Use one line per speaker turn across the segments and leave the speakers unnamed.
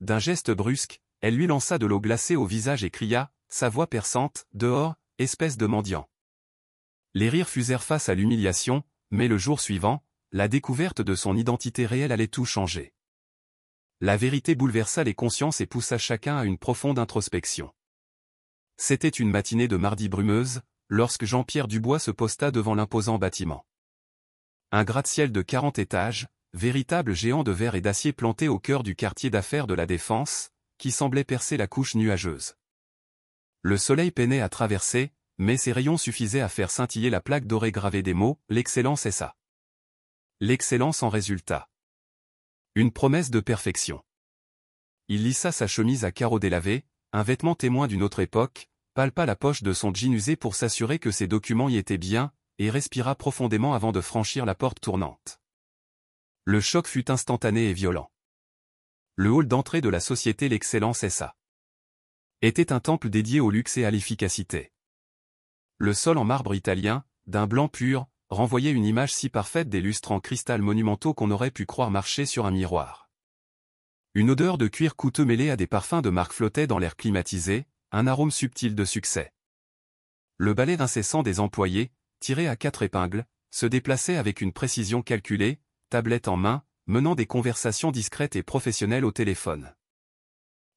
d'un geste brusque, elle lui lança de l'eau glacée au visage et cria, sa voix perçante, « Dehors, espèce de mendiant !» Les rires fusèrent face à l'humiliation, mais le jour suivant, la découverte de son identité réelle allait tout changer. La vérité bouleversa les consciences et poussa chacun à une profonde introspection. C'était une matinée de mardi brumeuse, lorsque Jean-Pierre Dubois se posta devant l'imposant bâtiment. Un gratte-ciel de 40 étages, véritable géant de verre et d'acier planté au cœur du quartier d'affaires de la Défense, qui semblait percer la couche nuageuse. Le soleil peinait à traverser, mais ses rayons suffisaient à faire scintiller la plaque dorée gravée des mots « L'excellence est ça ». L'excellence en résulta. Une promesse de perfection. Il lissa sa chemise à carreaux délavés, un vêtement témoin d'une autre époque, palpa la poche de son jean usé pour s'assurer que ses documents y étaient bien, et respira profondément avant de franchir la porte tournante. Le choc fut instantané et violent. Le hall d'entrée de la société L'Excellence S.A. était un temple dédié au luxe et à l'efficacité. Le sol en marbre italien, d'un blanc pur, renvoyait une image si parfaite des lustres en cristal monumentaux qu'on aurait pu croire marcher sur un miroir. Une odeur de cuir coûteux mêlée à des parfums de marque flottait dans l'air climatisé, un arôme subtil de succès. Le balai incessant des employés, tiré à 4 épingles, se déplaçait avec une précision calculée, tablette en main, menant des conversations discrètes et professionnelles au téléphone.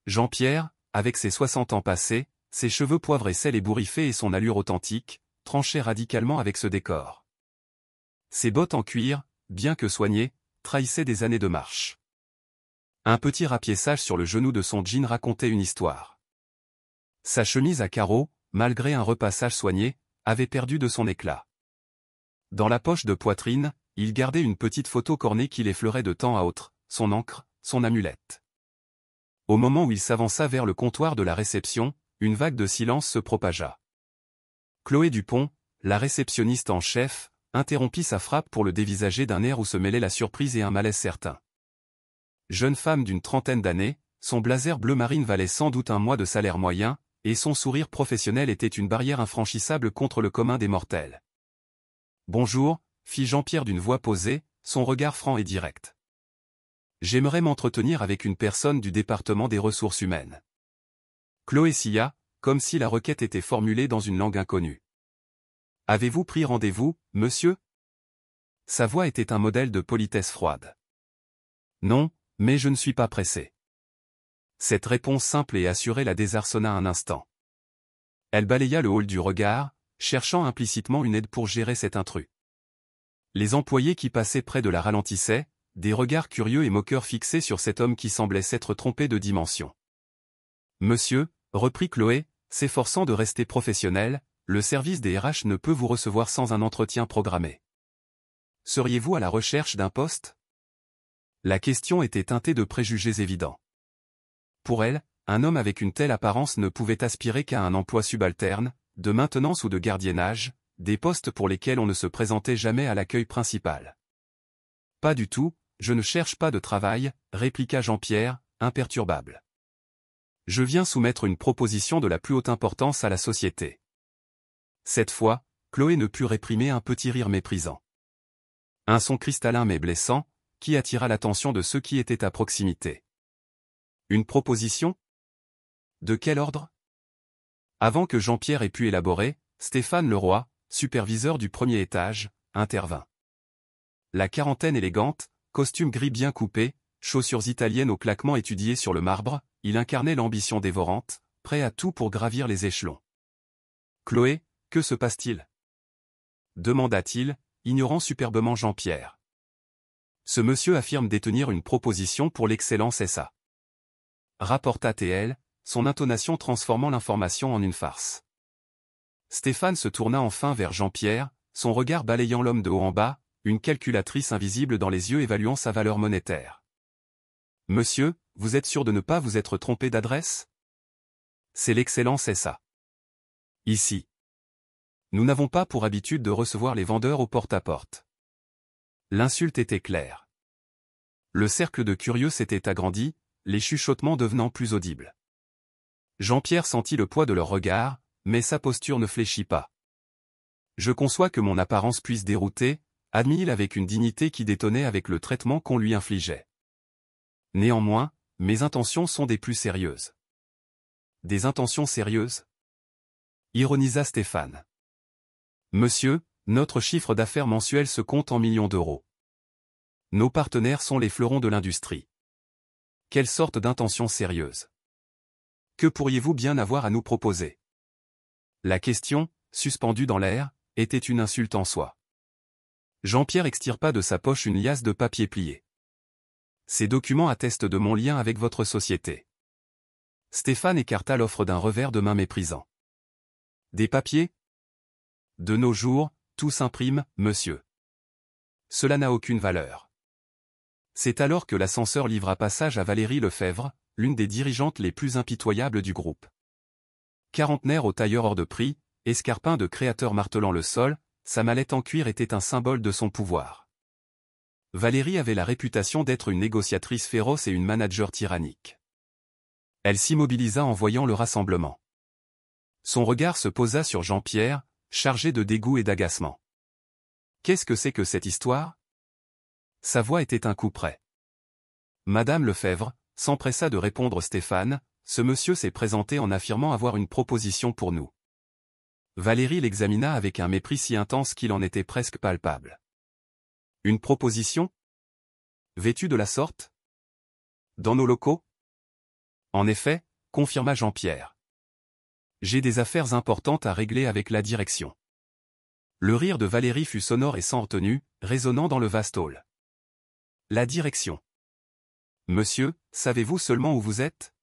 Jean-Pierre, avec ses 60 ans passés, ses cheveux poivrés sel et bourriffés et son allure authentique, tranchait radicalement avec ce décor. Ses bottes en cuir, bien que soignées, trahissaient des années de marche. Un petit rapiessage sur le genou de son jean racontait une histoire. Sa chemise à carreaux, malgré un repassage soigné, avait perdu de son éclat. Dans la poche de poitrine, il gardait une petite photo cornée qui l'effleurait de temps à autre, son encre, son amulette. Au moment où il s'avança vers le comptoir de la réception, une vague de silence se propagea. Chloé Dupont, la réceptionniste en chef, interrompit sa frappe pour le dévisager d'un air où se mêlaient la surprise et un malaise certain. Jeune femme d'une trentaine d'années, son blazer bleu marine valait sans doute un mois de salaire moyen, et son sourire professionnel était une barrière infranchissable contre le commun des mortels. « Bonjour », fit Jean-Pierre d'une voix posée, son regard franc et direct. « J'aimerais m'entretenir avec une personne du département des ressources humaines. » Chloé sia, comme si la requête était formulée dans une langue inconnue. « Avez-vous pris rendez-vous, monsieur ?» Sa voix était un modèle de politesse froide. « Non, mais je ne suis pas pressé. » Cette réponse simple et assurée la désarçonna un instant. Elle balaya le hall du regard, cherchant implicitement une aide pour gérer cet intrus. Les employés qui passaient près de la ralentissaient, des regards curieux et moqueurs fixés sur cet homme qui semblait s'être trompé de dimension. « Monsieur », reprit Chloé, s'efforçant de rester professionnel, « le service des RH ne peut vous recevoir sans un entretien programmé. Seriez-vous à la recherche d'un poste ?» La question était teintée de préjugés évidents. Pour elle, un homme avec une telle apparence ne pouvait aspirer qu'à un emploi subalterne, de maintenance ou de gardiennage, des postes pour lesquels on ne se présentait jamais à l'accueil principal. « Pas du tout, je ne cherche pas de travail, » répliqua Jean-Pierre, imperturbable. « Je viens soumettre une proposition de la plus haute importance à la société. » Cette fois, Chloé ne put réprimer un petit rire méprisant. Un son cristallin mais blessant, qui attira l'attention de ceux qui étaient à proximité. « Une proposition ? De quel ordre ?» Avant que Jean-Pierre ait pu élaborer, Stéphane Leroy, superviseur du premier étage, intervint. La quarantaine élégante, costume gris bien coupé, chaussures italiennes au claquement étudié sur le marbre, il incarnait l'ambition dévorante, prêt à tout pour gravir les échelons. « Chloé, que se passe-t-il » demanda-t-il, ignorant superbement Jean-Pierre. « Ce monsieur affirme détenir une proposition pour l'Excellence S.A. » rapporta TL, son intonation transformant l'information en une farce. Stéphane se tourna enfin vers Jean-Pierre, son regard balayant l'homme de haut en bas, une calculatrice invisible dans les yeux évaluant sa valeur monétaire. « Monsieur, vous êtes sûr de ne pas vous être trompé d'adresse ? C'est l'Excellence S.A. Ici. Nous n'avons pas pour habitude de recevoir les vendeurs au porte-à-porte. » L'insulte était claire. Le cercle de curieux s'était agrandi, les chuchotements devenant plus audibles. Jean-Pierre sentit le poids de leur regard, mais sa posture ne fléchit pas. « Je conçois que mon apparence puisse dérouter, » admit-il avec une dignité qui détonnait avec le traitement qu'on lui infligeait. Néanmoins, mes intentions sont des plus sérieuses. Des intentions sérieuses? Ironisa Stéphane. Monsieur, notre chiffre d'affaires mensuel se compte en millions d'euros. Nos partenaires sont les fleurons de l'industrie. Quelle sorte d'intentions sérieuses? Que pourriez-vous bien avoir à nous proposer? La question, suspendue dans l'air, était une insulte en soi. Jean-Pierre extirpa de sa poche une liasse de papier plié. Ces documents attestent de mon lien avec votre société. Stéphane écarta l'offre d'un revers de main méprisant. Des papiers? De nos jours, tout s'imprime, monsieur. Cela n'a aucune valeur. C'est alors que l'ascenseur livra passage à Valérie Lefebvre, l'une des dirigeantes les plus impitoyables du groupe. Quarantenaire au tailleur hors de prix, escarpin de créateur martelant le sol, sa mallette en cuir était un symbole de son pouvoir. Valérie avait la réputation d'être une négociatrice féroce et une manager tyrannique. Elle s'immobilisa en voyant le rassemblement. Son regard se posa sur Jean-Pierre, chargé de dégoût et d'agacement. Qu'est-ce que c'est que cette histoire? Sa voix était un coup près. Madame Lefebvre, s'empressa de répondre Stéphane, ce monsieur s'est présenté en affirmant avoir une proposition pour nous. Valérie l'examina avec un mépris si intense qu'il en était presque palpable. Une proposition? Vêtue de la sorte? Dans nos locaux? En effet, confirma Jean-Pierre. J'ai des affaires importantes à régler avec la direction. Le rire de Valérie fut sonore et sans retenue, résonnant dans le vaste hall. La direction. Monsieur, savez-vous seulement où vous êtes?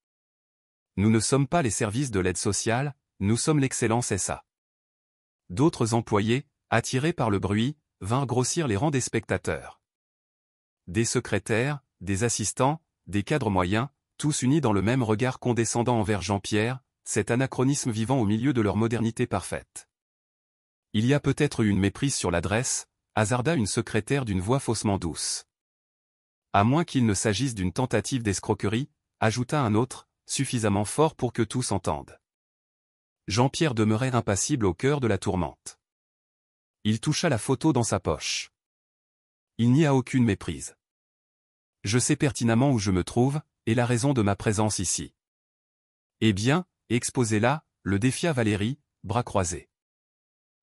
Nous ne sommes pas les services de l'aide sociale, nous sommes l'Excellence SA. D'autres employés, attirés par le bruit, vinrent grossir les rangs des spectateurs. Des secrétaires, des assistants, des cadres moyens, tous unis dans le même regard condescendant envers Jean-Pierre, cet anachronisme vivant au milieu de leur modernité parfaite. Il y a peut-être eu une méprise sur l'adresse, hasarda une secrétaire d'une voix faussement douce. À moins qu'il ne s'agisse d'une tentative d'escroquerie, ajouta un autre, suffisamment fort pour que tous entendent. Jean-Pierre demeurait impassible au cœur de la tourmente. Il toucha la photo dans sa poche. Il n'y a aucune méprise. Je sais pertinemment où je me trouve, et la raison de ma présence ici. Eh bien, exposez-la, le défia Valérie, bras croisés.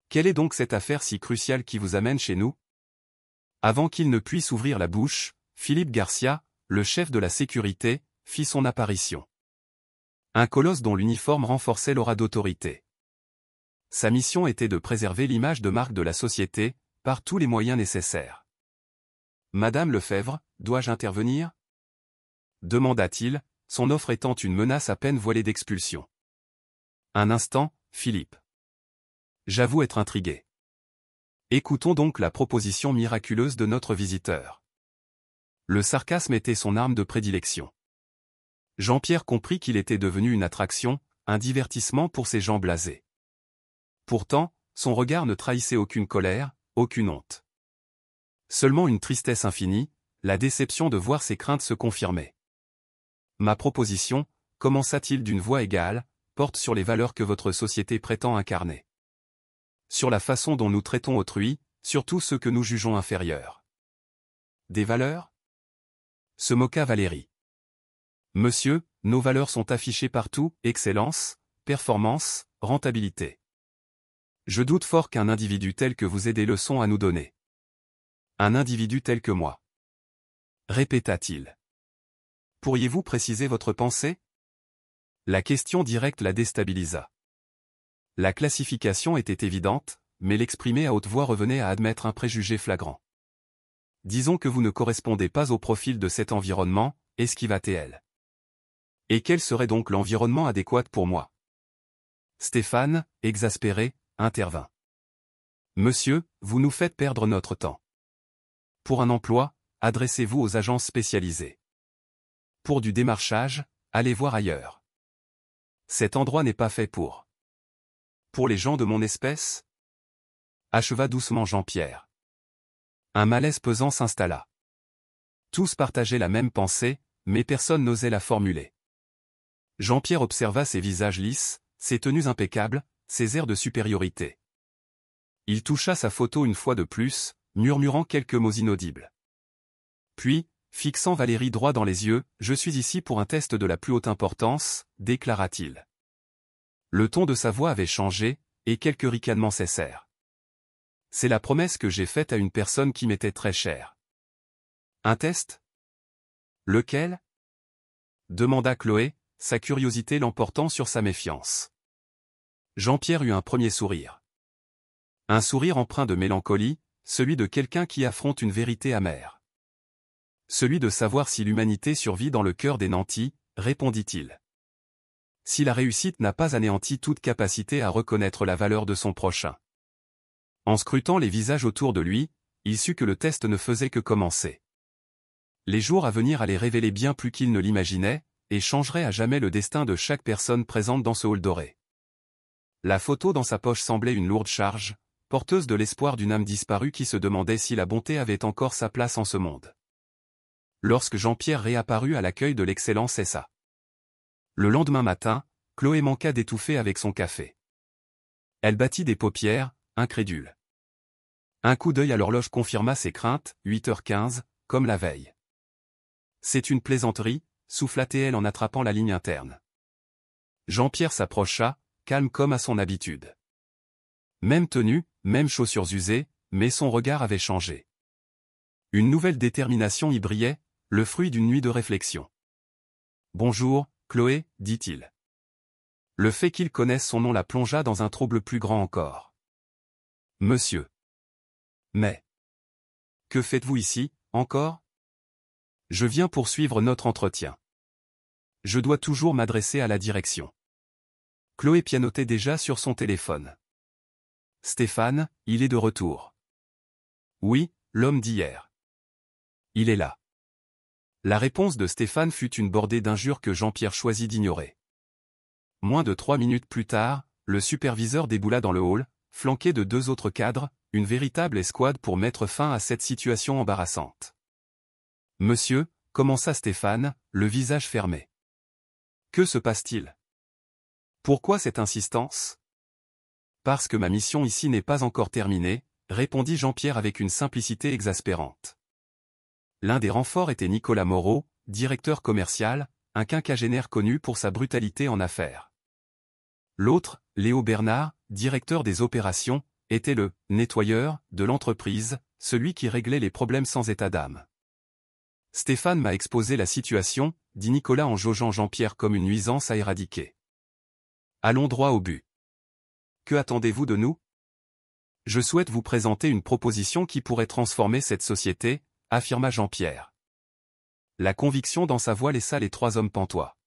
Quelle est donc cette affaire si cruciale qui vous amène chez nous? Avant qu'il ne puisse ouvrir la bouche, Philippe Garcia, le chef de la sécurité, fit son apparition. Un colosse dont l'uniforme renforçait l'aura d'autorité. Sa mission était de préserver l'image de marque de la société, par tous les moyens nécessaires. Madame Lefebvre, dois-je intervenir? Demanda-t-il, son offre étant une menace à peine voilée d'expulsion. Un instant, Philippe. J'avoue être intrigué. Écoutons donc la proposition miraculeuse de notre visiteur. Le sarcasme était son arme de prédilection. Jean-Pierre comprit qu'il était devenu une attraction, un divertissement pour ces gens blasés. Pourtant, son regard ne trahissait aucune colère, aucune honte. Seulement une tristesse infinie, la déception de voir ses craintes se confirmer. Ma proposition, commença-t-il d'une voix égale, porte sur les valeurs que votre société prétend incarner. Sur la façon dont nous traitons autrui, surtout ceux que nous jugeons inférieurs. Des valeurs? Se moqua Valérie. Monsieur, nos valeurs sont affichées partout, excellence, performance, rentabilité. Je doute fort qu'un individu tel que vous ait des leçons à nous donner. Un individu tel que moi. Répéta-t-il. Pourriez-vous préciser votre pensée? La question directe la déstabilisa. La classification était évidente, mais l'exprimer à haute voix revenait à admettre un préjugé flagrant. Disons que vous ne correspondez pas au profil de cet environnement, esquiva-t-elle. Et quel serait donc l'environnement adéquat pour moi? Stéphane, exaspéré, intervint. Monsieur, vous nous faites perdre notre temps. Pour un emploi, adressez-vous aux agences spécialisées. Pour du démarchage, allez voir ailleurs. Cet endroit n'est pas fait pour. Pour les gens de mon espèce? Acheva doucement Jean-Pierre. Un malaise pesant s'installa. Tous partageaient la même pensée, mais personne n'osait la formuler. Jean-Pierre observa ses visages lisses, ses tenues impeccables, ses airs de supériorité. Il toucha sa photo une fois de plus, murmurant quelques mots inaudibles. Puis, Fixant Valérie droit dans les yeux, « Je suis ici pour un test de la plus haute importance », déclara-t-il. Le ton de sa voix avait changé, et quelques ricanements cessèrent. « C'est la promesse que j'ai faite à une personne qui m'était très chère. »« Un test ? Lequel ?» demanda Chloé, sa curiosité l'emportant sur sa méfiance. Jean-Pierre eut un premier sourire. Un sourire empreint de mélancolie, celui de quelqu'un qui affronte une vérité amère. Celui de savoir si l'humanité survit dans le cœur des nantis, répondit-il. Si la réussite n'a pas anéanti toute capacité à reconnaître la valeur de son prochain. En scrutant les visages autour de lui, il sut que le test ne faisait que commencer. Les jours à venir allaient révéler bien plus qu'il ne l'imaginait, et changeraient à jamais le destin de chaque personne présente dans ce hall doré. La photo dans sa poche semblait une lourde charge, porteuse de l'espoir d'une âme disparue qui se demandait si la bonté avait encore sa place en ce monde. Lorsque Jean-Pierre réapparut à l'accueil de l'Excellence SA. Le lendemain matin, Chloé manqua d'étouffer avec son café. Elle battit des paupières, incrédule. Un coup d'œil à l'horloge confirma ses craintes, 8h15, comme la veille. C'est une plaisanterie, souffla-t-elle en attrapant la ligne interne. Jean-Pierre s'approcha, calme comme à son habitude. Même tenue, même chaussures usées, mais son regard avait changé. Une nouvelle détermination y brillait, le fruit d'une nuit de réflexion. « Bonjour, Chloé, dit-il. Le fait qu'il connaisse son nom la plongea dans un trouble plus grand encore. « Monsieur. Mais. Que faites-vous ici, encore ? Je viens poursuivre notre entretien. Je dois toujours m'adresser à la direction. » Chloé pianotait déjà sur son téléphone. « Stéphane, il est de retour. » « Oui, l'homme d'hier. Il est là. » La réponse de Stéphane fut une bordée d'injures que Jean-Pierre choisit d'ignorer. Moins de 3 minutes plus tard, le superviseur déboula dans le hall, flanqué de 2 autres cadres, une véritable escouade pour mettre fin à cette situation embarrassante. « Monsieur » commença Stéphane, le visage fermé. « Que se passe-t-il ? Pourquoi cette insistance ? » « Parce que ma mission ici n'est pas encore terminée, » répondit Jean-Pierre avec une simplicité exaspérante. L'un des renforts était Nicolas Moreau, directeur commercial, un quinquagénaire connu pour sa brutalité en affaires. L'autre, Léo Bernard, directeur des opérations, était le « nettoyeur » de l'entreprise, celui qui réglait les problèmes sans état d'âme. « Stéphane m'a exposé la situation » dit Nicolas en jaugeant Jean-Pierre comme une nuisance à éradiquer. « Allons droit au but. Que attendez-vous de nous ? Je souhaite vous présenter une proposition qui pourrait transformer cette société, affirma Jean-Pierre. La conviction dans sa voix laissa les 3 hommes pantois.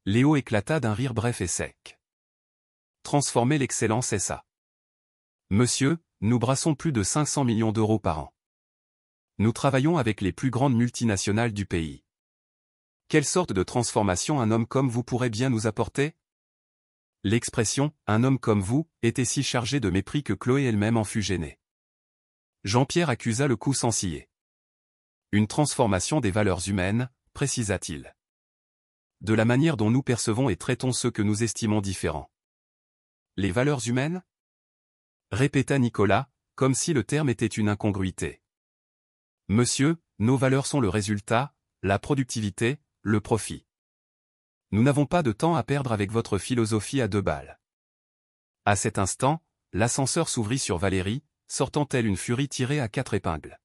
Léo éclata d'un rire bref et sec. Transformer l'Excellence SA. Monsieur, nous brassons plus de 500 millions d'euros par an. Nous travaillons avec les plus grandes multinationales du pays. Quelle sorte de transformation un homme comme vous pourrait bien nous apporter ? L'expression « un homme comme vous » était si chargée de mépris que Chloé elle-même en fut gênée. Jean-Pierre accusa le coup sans ciller. Une transformation des valeurs humaines, précisa-t-il. De la manière dont nous percevons et traitons ceux que nous estimons différents. Les valeurs humaines ? Répéta Nicolas, comme si le terme était une incongruité. Monsieur, nos valeurs sont le résultat, la productivité, le profit. Nous n'avons pas de temps à perdre avec votre philosophie à 2 balles. À cet instant, l'ascenseur s'ouvrit sur Valérie, sortant telle une furie tirée à 4 épingles.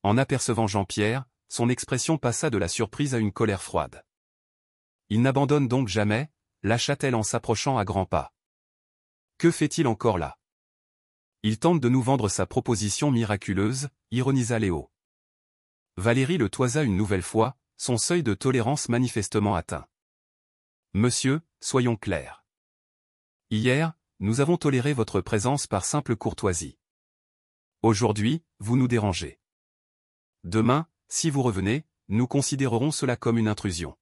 En apercevant Jean-Pierre, son expression passa de la surprise à une colère froide. Il n'abandonne donc jamais, lâcha-t-elle en s'approchant à grands pas. Que fait-il encore là ? Il tente de nous vendre sa proposition miraculeuse, ironisa Léo. Valérie le toisa une nouvelle fois, son seuil de tolérance manifestement atteint. Monsieur, soyons clairs. Hier, nous avons toléré votre présence par simple courtoisie. Aujourd'hui, vous nous dérangez. Demain, si vous revenez, nous considérerons cela comme une intrusion.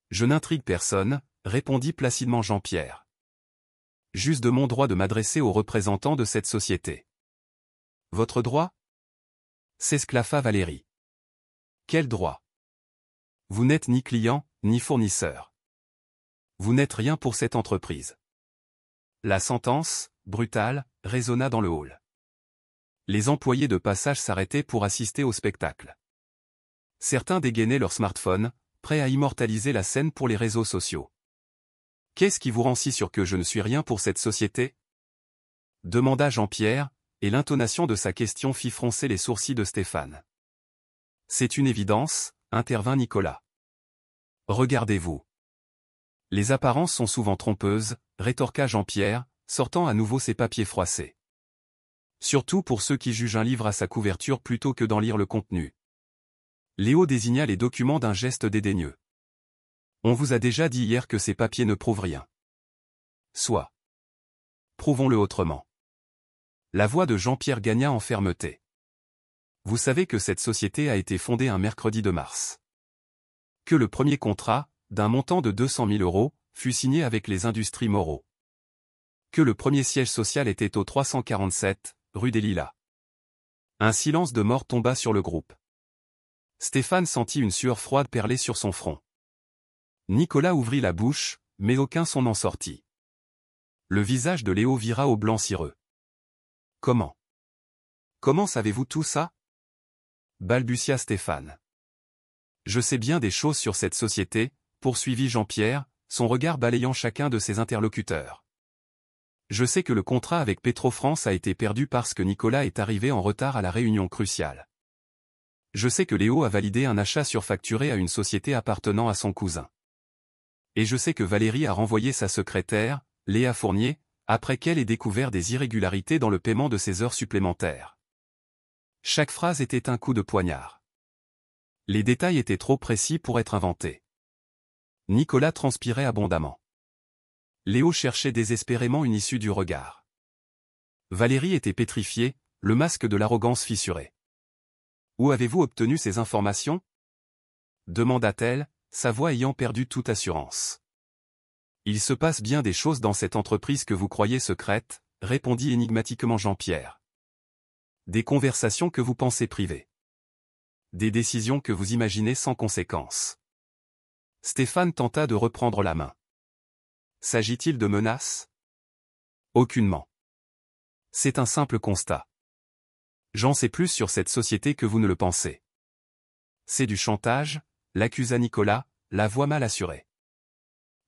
Je n'intrigue personne, répondit placidement Jean-Pierre. J'use de mon droit de m'adresser aux représentants de cette société. Votre droit ? S'esclaffa Valérie. Quel droit ? Vous n'êtes ni client, ni fournisseur. Vous n'êtes rien pour cette entreprise. La sentence, brutale, résonna dans le hall. Les employés de passage s'arrêtaient pour assister au spectacle. Certains dégainaient leur smartphone, prêts à immortaliser la scène pour les réseaux sociaux. « Qu'est-ce qui vous rend si sûr que je ne suis rien pour cette société ?» demanda Jean-Pierre, et l'intonation de sa question fit froncer les sourcils de Stéphane. « C'est une évidence, intervint Nicolas. Regardez-vous. Les apparences sont souvent trompeuses, rétorqua Jean-Pierre, sortant à nouveau ses papiers froissés. Surtout pour ceux qui jugent un livre à sa couverture plutôt que d'en lire le contenu. Léo désigna les documents d'un geste dédaigneux. On vous a déjà dit hier que ces papiers ne prouvent rien. Soit. Prouvons-le autrement. La voix de Jean-Pierre gagna en fermeté. Vous savez que cette société a été fondée un mercredi de mars. Que le premier contrat, d'un montant de 200 000 €, fut signé avec les industries Moreau. Que le premier siège social était au 347, rue des Lilas. Un silence de mort tomba sur le groupe. Stéphane sentit une sueur froide perler sur son front. Nicolas ouvrit la bouche, mais aucun son n'en sortit. Le visage de Léo vira au blanc cireux. Comment savez-vous tout ça? Balbutia Stéphane. Je sais bien des choses sur cette société, poursuivit Jean-Pierre, son regard balayant chacun de ses interlocuteurs. Je sais que le contrat avec Pétrofrance a été perdu parce que Nicolas est arrivé en retard à la réunion cruciale. Je sais que Léo a validé un achat surfacturé à une société appartenant à son cousin. Et je sais que Valérie a renvoyé sa secrétaire, Léa Fournier, après qu'elle ait découvert des irrégularités dans le paiement de ses heures supplémentaires. Chaque phrase était un coup de poignard. Les détails étaient trop précis pour être inventés. Nicolas transpirait abondamment. Léo cherchait désespérément une issue du regard. Valérie était pétrifiée, le masque de l'arrogance fissuré. « Où avez-vous obtenu ces informations ?» demanda-t-elle, sa voix ayant perdu toute assurance. « Il se passe bien des choses dans cette entreprise que vous croyez secrète, répondit énigmatiquement Jean-Pierre. Des conversations que vous pensez privées. Des décisions que vous imaginez sans conséquence. » Stéphane tenta de reprendre la main. S'agit-il de menaces? Aucunement. C'est un simple constat. J'en sais plus sur cette société que vous ne le pensez. C'est du chantage, l'accusa Nicolas, la voix mal assurée.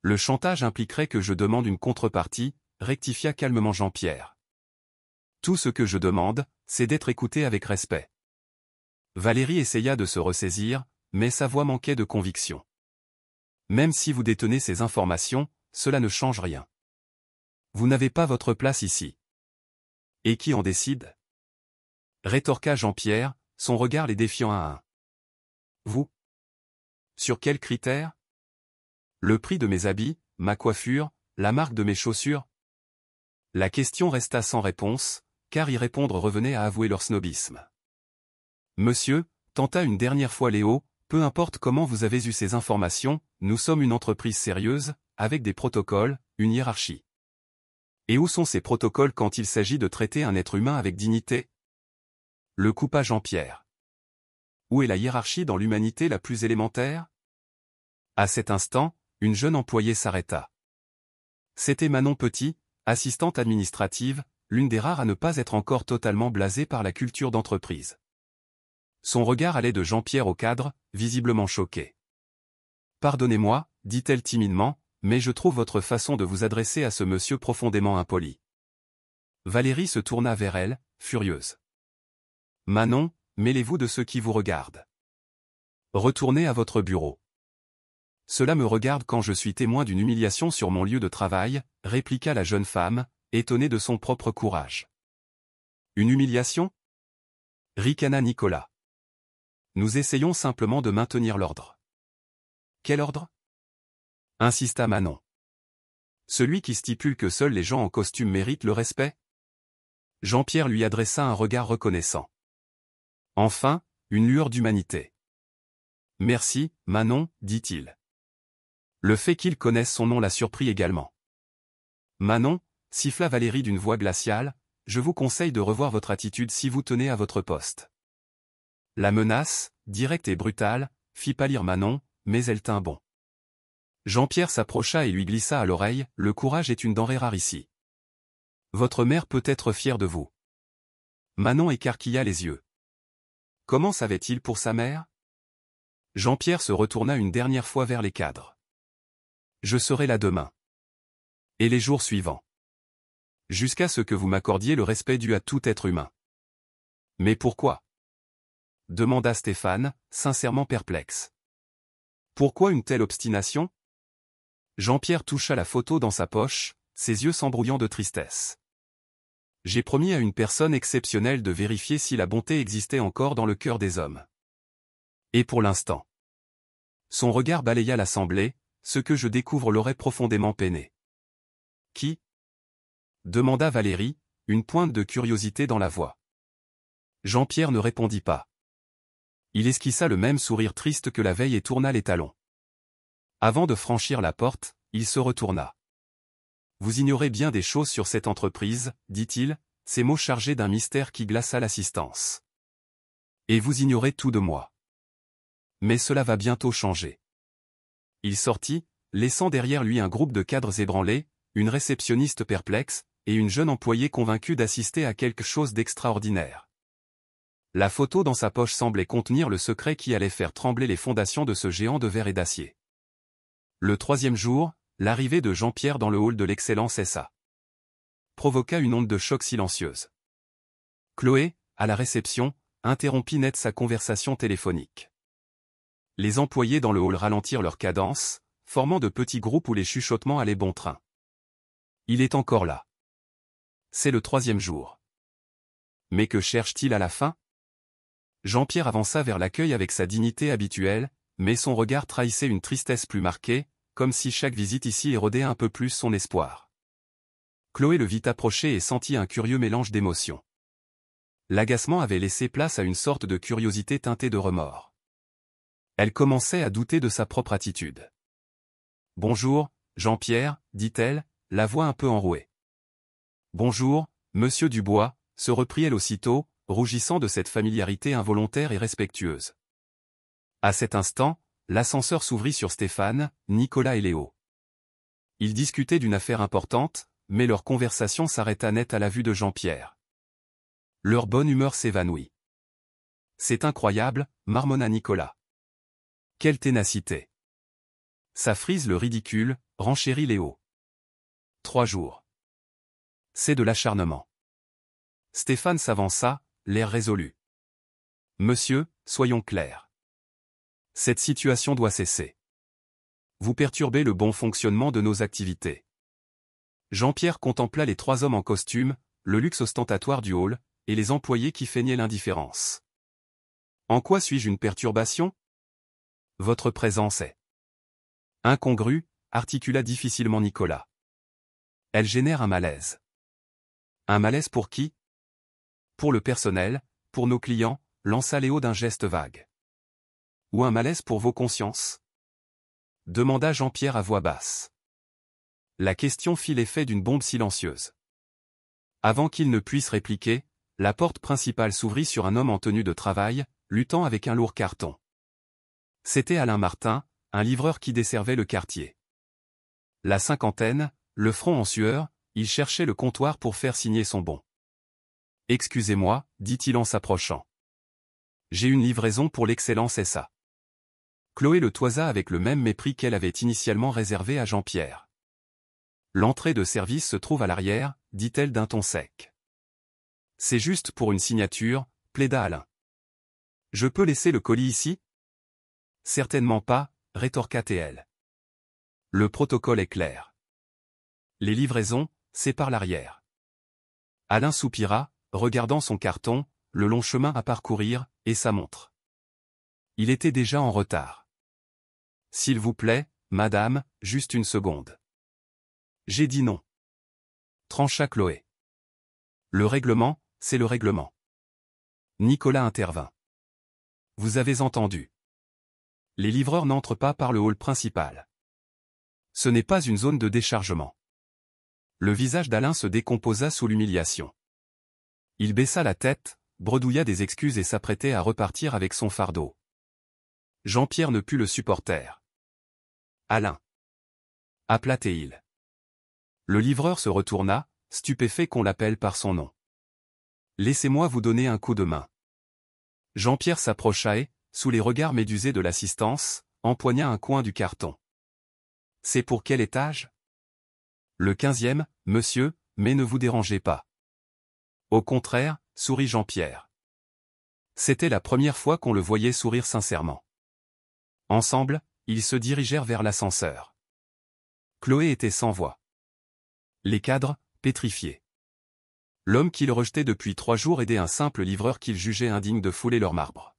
Le chantage impliquerait que je demande une contrepartie, rectifia calmement Jean-Pierre. Tout ce que je demande, c'est d'être écouté avec respect. Valérie essaya de se ressaisir, mais sa voix manquait de conviction. Même si vous détenez ces informations, cela ne change rien. Vous n'avez pas votre place ici. Et qui en décide? Rétorqua Jean-Pierre, son regard les défiant un à un. Vous? Sur quels critères? Le prix de mes habits, ma coiffure, la marque de mes chaussures? La question resta sans réponse, car y répondre revenait à avouer leur snobisme. Monsieur, tenta une dernière fois Léo, peu importe comment vous avez eu ces informations, nous sommes une entreprise sérieuse, avec des protocoles, une hiérarchie. Et où sont ces protocoles quand il s'agit de traiter un être humain avec dignité? Le coupa Jean-Pierre. Où est la hiérarchie dans l'humanité la plus élémentaire? À cet instant, une jeune employée s'arrêta. C'était Manon Petit, assistante administrative, l'une des rares à ne pas être encore totalement blasée par la culture d'entreprise. Son regard allait de Jean-Pierre au cadre, visiblement choqué. « Pardonnez-moi, dit-elle timidement, mais je trouve votre façon de vous adresser à ce monsieur profondément impoli. » Valérie se tourna vers elle, furieuse. « Manon, mêlez-vous de ceux qui vous regardent. Retournez à votre bureau. » « Cela me regarde quand je suis témoin d'une humiliation sur mon lieu de travail, » répliqua la jeune femme, étonnée de son propre courage. « Une humiliation ?» ricana Nicolas. « Nous essayons simplement de maintenir l'ordre. » « Quel ordre ?» insista Manon. « Celui qui stipule que seuls les gens en costume méritent le respect ?» Jean-Pierre lui adressa un regard reconnaissant. Enfin, une lueur d'humanité. « Merci, Manon, dit-il. » Le fait qu'il connaisse son nom l'a surpris également. « Manon, siffla Valérie d'une voix glaciale, je vous conseille de revoir votre attitude si vous tenez à votre poste. » La menace, directe et brutale, fit pâlir Manon, mais elle tint bon. Jean-Pierre s'approcha et lui glissa à l'oreille, « Le courage est une denrée rare ici. Votre mère peut être fière de vous. » Manon écarquilla les yeux. Comment savait-il pour sa mère? Jean-Pierre se retourna une dernière fois vers les cadres. Je serai là demain. Et les jours suivants. Jusqu'à ce que vous m'accordiez le respect dû à tout être humain. Mais pourquoi? Demanda Stéphane, sincèrement perplexe. Pourquoi une telle obstination? Jean-Pierre toucha la photo dans sa poche, ses yeux s'embrouillant de tristesse. J'ai promis à une personne exceptionnelle de vérifier si la bonté existait encore dans le cœur des hommes. Et pour l'instant. Son regard balaya l'assemblée, ce que je découvre l'aurait profondément peiné. Qui? Demanda Valérie, une pointe de curiosité dans la voix. Jean-Pierre ne répondit pas. Il esquissa le même sourire triste que la veille et tourna les talons. Avant de franchir la porte, il se retourna. Vous ignorez bien des choses sur cette entreprise, dit-il, ces mots chargés d'un mystère qui glaça l'assistance. Et vous ignorez tout de moi. Mais cela va bientôt changer. Il sortit, laissant derrière lui un groupe de cadres ébranlés, une réceptionniste perplexe, et une jeune employée convaincue d'assister à quelque chose d'extraordinaire. La photo dans sa poche semblait contenir le secret qui allait faire trembler les fondations de ce géant de verre et d'acier. Le troisième jour, l'arrivée de Jean-Pierre dans le hall de l'Excellence SA provoqua une onde de choc silencieuse. Chloé, à la réception, interrompit net sa conversation téléphonique. Les employés dans le hall ralentirent leur cadence, formant de petits groupes où les chuchotements allaient bon train. Il est encore là. C'est le troisième jour. Mais que cherche-t-il à la fin? Jean-Pierre avança vers l'accueil avec sa dignité habituelle, mais son regard trahissait une tristesse plus marquée, comme si chaque visite ici érodait un peu plus son espoir. Chloé le vit approcher et sentit un curieux mélange d'émotions. L'agacement avait laissé place à une sorte de curiosité teintée de remords. Elle commençait à douter de sa propre attitude. « Bonjour, Jean-Pierre, dit-elle, la voix un peu enrouée. « Bonjour, monsieur Dubois, se reprit-elle aussitôt, rougissant de cette familiarité involontaire et respectueuse. À cet instant, l'ascenseur s'ouvrit sur Stéphane, Nicolas et Léo. Ils discutaient d'une affaire importante, mais leur conversation s'arrêta net à la vue de Jean-Pierre. Leur bonne humeur s'évanouit. C'est incroyable, marmonna Nicolas. Quelle ténacité. Ça frise le ridicule, renchérit Léo. 3 jours. C'est de l'acharnement. Stéphane s'avança, l'air résolu. Monsieur, soyons clairs. Cette situation doit cesser. Vous perturbez le bon fonctionnement de nos activités. Jean-Pierre contempla les 3 hommes en costume, le luxe ostentatoire du hall, et les employés qui feignaient l'indifférence. En quoi suis-je une perturbation? Votre présence est incongrue, articula difficilement Nicolas. Elle génère un malaise. Un malaise pour qui? Pour le personnel, pour nos clients, lança Léo d'un geste vague. Ou un malaise pour vos consciences? Demanda Jean-Pierre à voix basse. La question fit l'effet d'une bombe silencieuse. Avant qu'il ne puisse répliquer, la porte principale s'ouvrit sur un homme en tenue de travail, luttant avec un lourd carton. C'était Alain Martin, un livreur qui desservait le quartier. La cinquantaine, le front en sueur, il cherchait le comptoir pour faire signer son bon. « Excusez-moi, dit-il en s'approchant. J'ai une livraison pour l'Excellence SA. » Chloé le toisa avec le même mépris qu'elle avait initialement réservé à Jean-Pierre. « L'entrée de service se trouve à l'arrière, dit-elle d'un ton sec. C'est juste pour une signature, plaida Alain. Je peux laisser le colis ici? Certainement pas, rétorqua TL. Le protocole est clair. Les livraisons, c'est par l'arrière. Alain soupira, regardant son carton, le long chemin à parcourir, et sa montre. Il était déjà en retard. S'il vous plaît, madame, juste une seconde. J'ai dit non. Trancha Chloé. Le règlement, c'est le règlement. Nicolas intervint. Vous avez entendu. Les livreurs n'entrent pas par le hall principal. Ce n'est pas une zone de déchargement. Le visage d'Alain se décomposa sous l'humiliation. Il baissa la tête, bredouilla des excuses et s'apprêtait à repartir avec son fardeau. Jean-Pierre ne put le supporter. Alain. Appela Théil. Le livreur se retourna, stupéfait qu'on l'appelle par son nom. Laissez-moi vous donner un coup de main. Jean-Pierre s'approcha et, sous les regards médusés de l'assistance, empoigna un coin du carton. « C'est pour quel étage ?»« Le 15e, monsieur, mais ne vous dérangez pas. » « Au contraire, » sourit Jean-Pierre. C'était la première fois qu'on le voyait sourire sincèrement. Ensemble, ils se dirigèrent vers l'ascenseur. Chloé était sans voix. Les cadres, pétrifiés. L'homme qu'il rejetait depuis 3 jours aidait un simple livreur qu'il jugeait indigne de fouler leur marbre.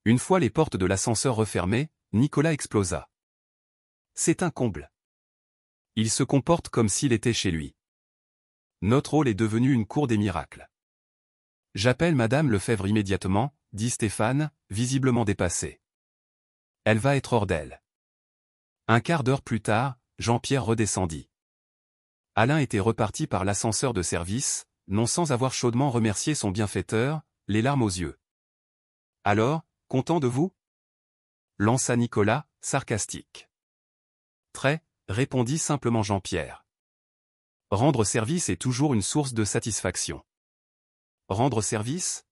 Une fois les portes de l'ascenseur refermées, Nicolas explosa. C'est un comble. Il se comporte comme s'il était chez lui. Notre hall est devenu une cour des miracles. J'appelle Madame Lefebvre immédiatement, dit Stéphane, visiblement dépassé. Elle va être hors d'elle. Un quart d'heure plus tard, Jean-Pierre redescendit. Alain était reparti par l'ascenseur de service, non sans avoir chaudement remercié son bienfaiteur, les larmes aux yeux. Alors, content de vous ? Lança Nicolas, sarcastique. Très, répondit simplement Jean-Pierre. Rendre service est toujours une source de satisfaction. Rendre service ?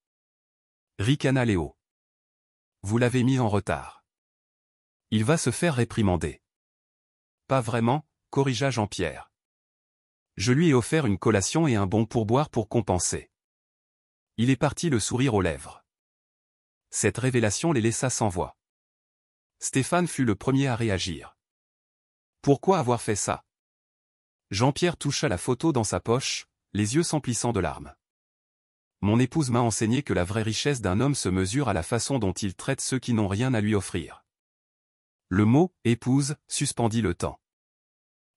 Ricana Léo. Vous l'avez mis en retard. Il va se faire réprimander. Pas vraiment, corrigea Jean-Pierre. Je lui ai offert une collation et un bon pourboire pour compenser. Il est parti le sourire aux lèvres. Cette révélation les laissa sans voix. Stéphane fut le premier à réagir. Pourquoi avoir fait ça ? Jean-Pierre toucha la photo dans sa poche, les yeux s'emplissant de larmes. Mon épouse m'a enseigné que la vraie richesse d'un homme se mesure à la façon dont il traite ceux qui n'ont rien à lui offrir. Le mot « épouse » suspendit le temps.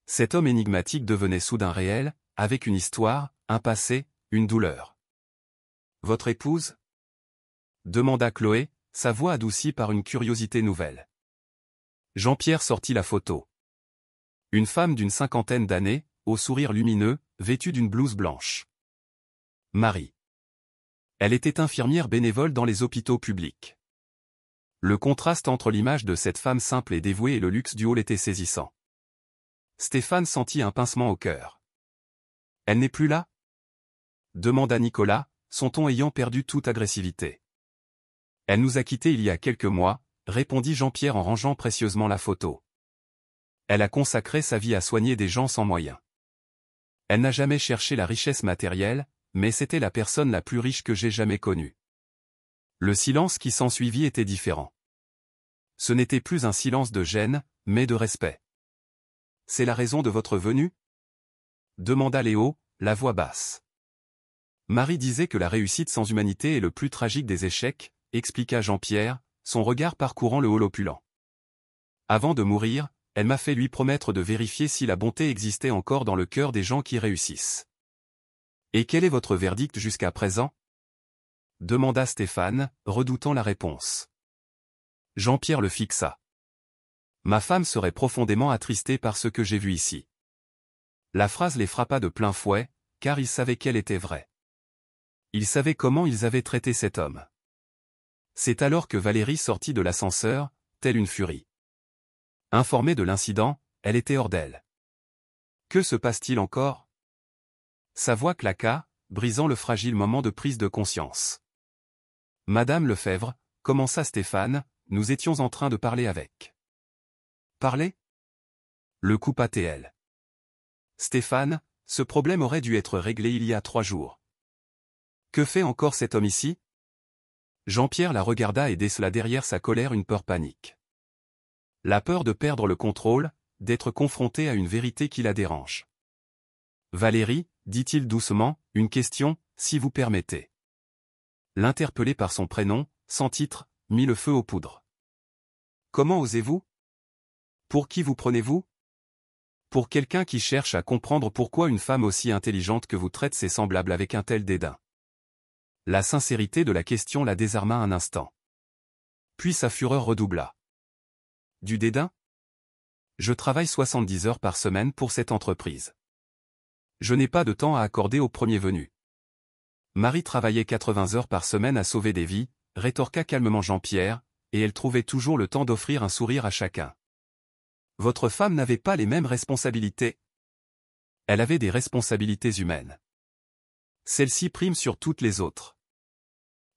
Cet homme énigmatique devenait soudain réel, avec une histoire, un passé, une douleur. « Votre épouse ?» demanda Chloé, sa voix adoucie par une curiosité nouvelle. Jean-Pierre sortit la photo. Une femme d'une 50aine d'années, au sourire lumineux, vêtue d'une blouse blanche. Marie. Elle était infirmière bénévole dans les hôpitaux publics. Le contraste entre l'image de cette femme simple et dévouée et le luxe du hall était saisissant. Stéphane sentit un pincement au cœur. « Elle n'est plus là ?» demanda Nicolas, son ton ayant perdu toute agressivité. « Elle nous a quittés il y a quelques mois », répondit Jean-Pierre en rangeant précieusement la photo. Elle a consacré sa vie à soigner des gens sans moyens. Elle n'a jamais cherché la richesse matérielle, mais c'était la personne la plus riche que j'ai jamais connue. Le silence qui s'ensuivit était différent. Ce n'était plus un silence de gêne, mais de respect. « C'est la raison de votre venue ?» demanda Léo, la voix basse. Marie disait que la réussite sans humanité est le plus tragique des échecs, expliqua Jean-Pierre, son regard parcourant le hall opulent. Avant de mourir, elle m'a fait lui promettre de vérifier si la bonté existait encore dans le cœur des gens qui réussissent. « Et quel est votre verdict jusqu'à présent ?» demanda Stéphane, redoutant la réponse. Jean-Pierre le fixa. « Ma femme serait profondément attristée par ce que j'ai vu ici. » La phrase les frappa de plein fouet, car ils savaient qu'elle était vraie. Ils savaient comment ils avaient traité cet homme. C'est alors que Valérie sortit de l'ascenseur, telle une furie. Informée de l'incident, elle était hors d'elle. Que se passe-t-il encore ? Sa voix claqua, brisant le fragile moment de prise de conscience. Madame Lefebvre, commença Stéphane, nous étions en train de parler avec. Parler ? Le coupa TL. Stéphane, ce problème aurait dû être réglé il y a 3 jours. Que fait encore cet homme ici ? Jean-Pierre la regarda et décela derrière sa colère une peur panique. La peur de perdre le contrôle, d'être confronté à une vérité qui la dérange. Valérie, dit-il doucement, une question, si vous permettez. L'interpellé par son prénom, sans titre, mit le feu aux poudres. Comment osez-vous ? Pour qui vous prenez-vous ? Pour quelqu'un qui cherche à comprendre pourquoi une femme aussi intelligente que vous traite ses semblables avec un tel dédain. La sincérité de la question la désarma un instant. Puis sa fureur redoubla. Du dédain ? Je travaille 70 heures par semaine pour cette entreprise. Je n'ai pas de temps à accorder au premier venu. Marie travaillait 80 heures par semaine à sauver des vies, rétorqua calmement Jean-Pierre, et elle trouvait toujours le temps d'offrir un sourire à chacun. Votre femme n'avait pas les mêmes responsabilités. Elle avait des responsabilités humaines. Celle-ci prime sur toutes les autres.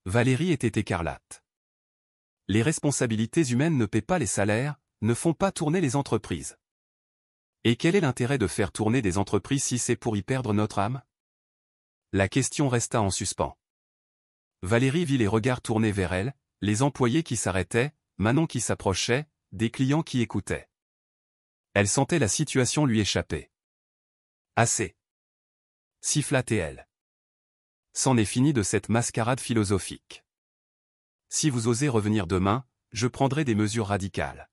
Valérie était écarlate. Les responsabilités humaines ne paient pas les salaires, ne font pas tourner les entreprises. Et quel est l'intérêt de faire tourner des entreprises si c'est pour y perdre notre âme? La question resta en suspens. Valérie vit les regards tournés vers elle, les employés qui s'arrêtaient, Manon qui s'approchait, des clients qui écoutaient. Elle sentait la situation lui échapper. Assez. Siffla-t-elle. C'en est fini de cette mascarade philosophique. Si vous osez revenir demain, je prendrai des mesures radicales.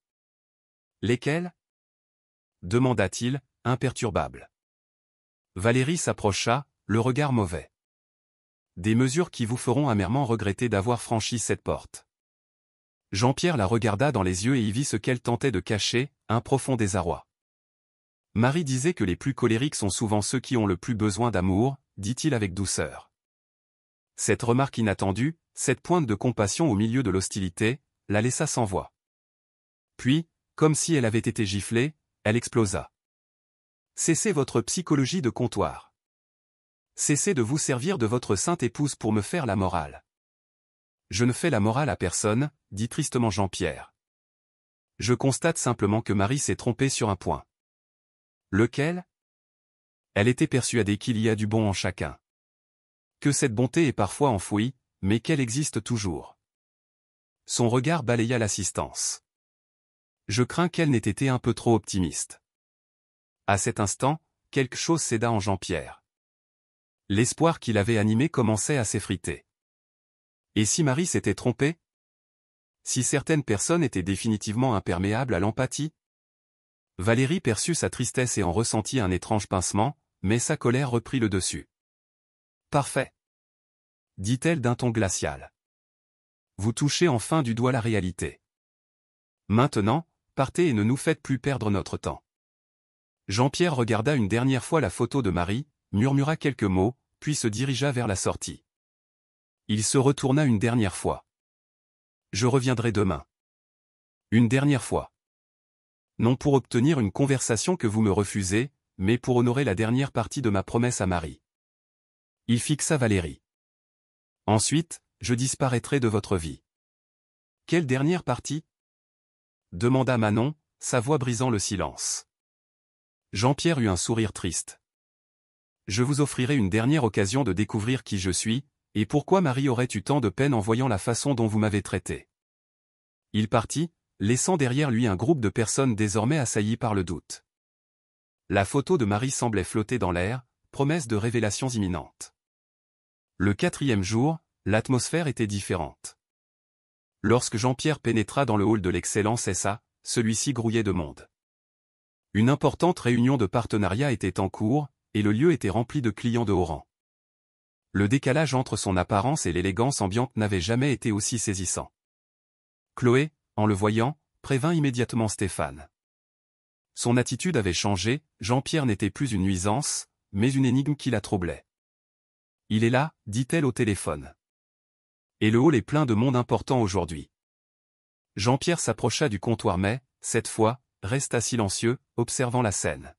Lesquelles? Demanda-t-il, imperturbable. Valérie s'approcha, le regard mauvais. Des mesures qui vous feront amèrement regretter d'avoir franchi cette porte. Jean-Pierre la regarda dans les yeux et y vit ce qu'elle tentait de cacher, un profond désarroi. Marie disait que les plus colériques sont souvent ceux qui ont le plus besoin d'amour, dit-il avec douceur. Cette remarque inattendue, cette pointe de compassion au milieu de l'hostilité, la laissa sans voix. Puis, comme si elle avait été giflée, elle explosa. Cessez votre psychologie de comptoir. Cessez de vous servir de votre sainte épouse pour me faire la morale. Je ne fais la morale à personne, dit tristement Jean-Pierre. Je constate simplement que Marie s'est trompée sur un point. Lequel? Elle était persuadée qu'il y a du bon en chacun. Que cette bonté est parfois enfouie, mais qu'elle existe toujours. Son regard balaya l'assistance. Je crains qu'elle n'ait été un peu trop optimiste. À cet instant, quelque chose céda en Jean-Pierre. L'espoir qui l'avait animé commençait à s'effriter. Et si Marie s'était trompée? Si certaines personnes étaient définitivement imperméables à l'empathie? Valérie perçut sa tristesse et en ressentit un étrange pincement, mais sa colère reprit le dessus. Parfait, dit-elle d'un ton glacial. Vous touchez enfin du doigt la réalité. Maintenant, partez et ne nous faites plus perdre notre temps. Jean-Pierre regarda une dernière fois la photo de Marie, murmura quelques mots, puis se dirigea vers la sortie. Il se retourna une dernière fois. Je reviendrai demain. Une dernière fois. Non pour obtenir une conversation que vous me refusez, mais pour honorer la dernière partie de ma promesse à Marie. Il fixa Valérie. Ensuite, je disparaîtrai de votre vie. Quelle dernière partie? Demanda Manon, sa voix brisant le silence. Jean-Pierre eut un sourire triste. Je vous offrirai une dernière occasion de découvrir qui je suis, et pourquoi Marie aurait eu tant de peine en voyant la façon dont vous m'avez traité. Il partit, laissant derrière lui un groupe de personnes désormais assaillies par le doute. La photo de Marie semblait flotter dans l'air, promesse de révélations imminentes. Le 4e jour, l'atmosphère était différente. Lorsque Jean-Pierre pénétra dans le hall de l'Excellence SA, celui-ci grouillait de monde. Une importante réunion de partenariat était en cours, et le lieu était rempli de clients de haut rang. Le décalage entre son apparence et l'élégance ambiante n'avait jamais été aussi saisissant. Chloé, en le voyant, prévint immédiatement Stéphane. Son attitude avait changé, Jean-Pierre n'était plus une nuisance, mais une énigme qui la troublait. Il est là, dit-elle au téléphone. Et le hall est plein de monde important aujourd'hui. Jean-Pierre s'approcha du comptoir mais, cette fois, resta silencieux, observant la scène.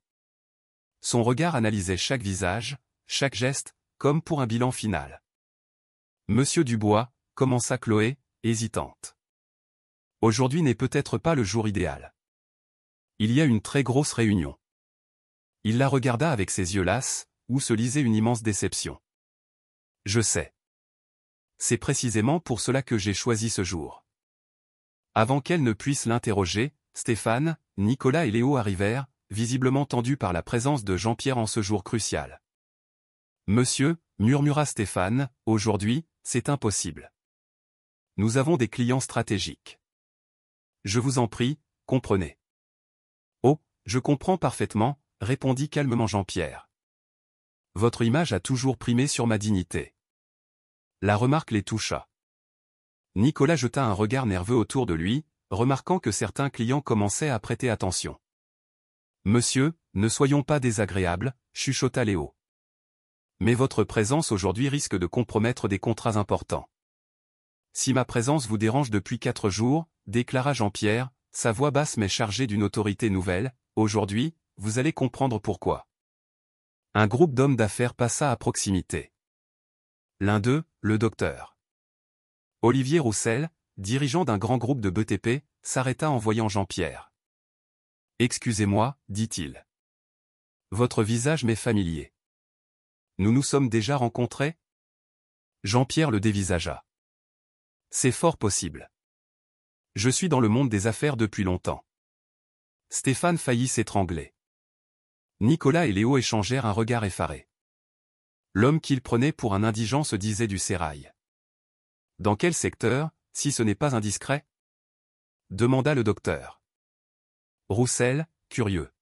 Son regard analysait chaque visage, chaque geste, comme pour un bilan final. Monsieur Dubois, commença Chloé, hésitante. Aujourd'hui n'est peut-être pas le jour idéal. Il y a une très grosse réunion. Il la regarda avec ses yeux lasses, où se lisait une immense déception. Je sais. C'est précisément pour cela que j'ai choisi ce jour. Avant qu'elle ne puisse l'interroger, Stéphane, Nicolas et Léo arrivèrent, visiblement tendus par la présence de Jean-Pierre en ce jour crucial. Monsieur, murmura Stéphane, aujourd'hui, c'est impossible. Nous avons des clients stratégiques. Je vous en prie, comprenez. Oh, je comprends parfaitement, répondit calmement Jean-Pierre. Votre image a toujours primé sur ma dignité. La remarque les toucha. Nicolas jeta un regard nerveux autour de lui, remarquant que certains clients commençaient à prêter attention. Monsieur, ne soyons pas désagréables, chuchota Léo. Mais votre présence aujourd'hui risque de compromettre des contrats importants. Si ma présence vous dérange depuis 4 jours, déclara Jean-Pierre, sa voix basse mais chargée d'une autorité nouvelle, aujourd'hui, vous allez comprendre pourquoi. Un groupe d'hommes d'affaires passa à proximité. L'un d'eux, le docteur Olivier Roussel, dirigeant d'un grand groupe de BTP, s'arrêta en voyant Jean-Pierre. « Excusez-moi, dit-il. Votre visage m'est familier. Nous nous sommes déjà rencontrés ?» Jean-Pierre le dévisagea. « C'est fort possible. Je suis dans le monde des affaires depuis longtemps. » Stéphane faillit s'étrangler. Nicolas et Léo échangèrent un regard effaré. L'homme qu'il prenait pour un indigent se disait du sérail. « Dans quel secteur, si ce n'est pas indiscret ?» demanda le docteur. Roussel, curieux.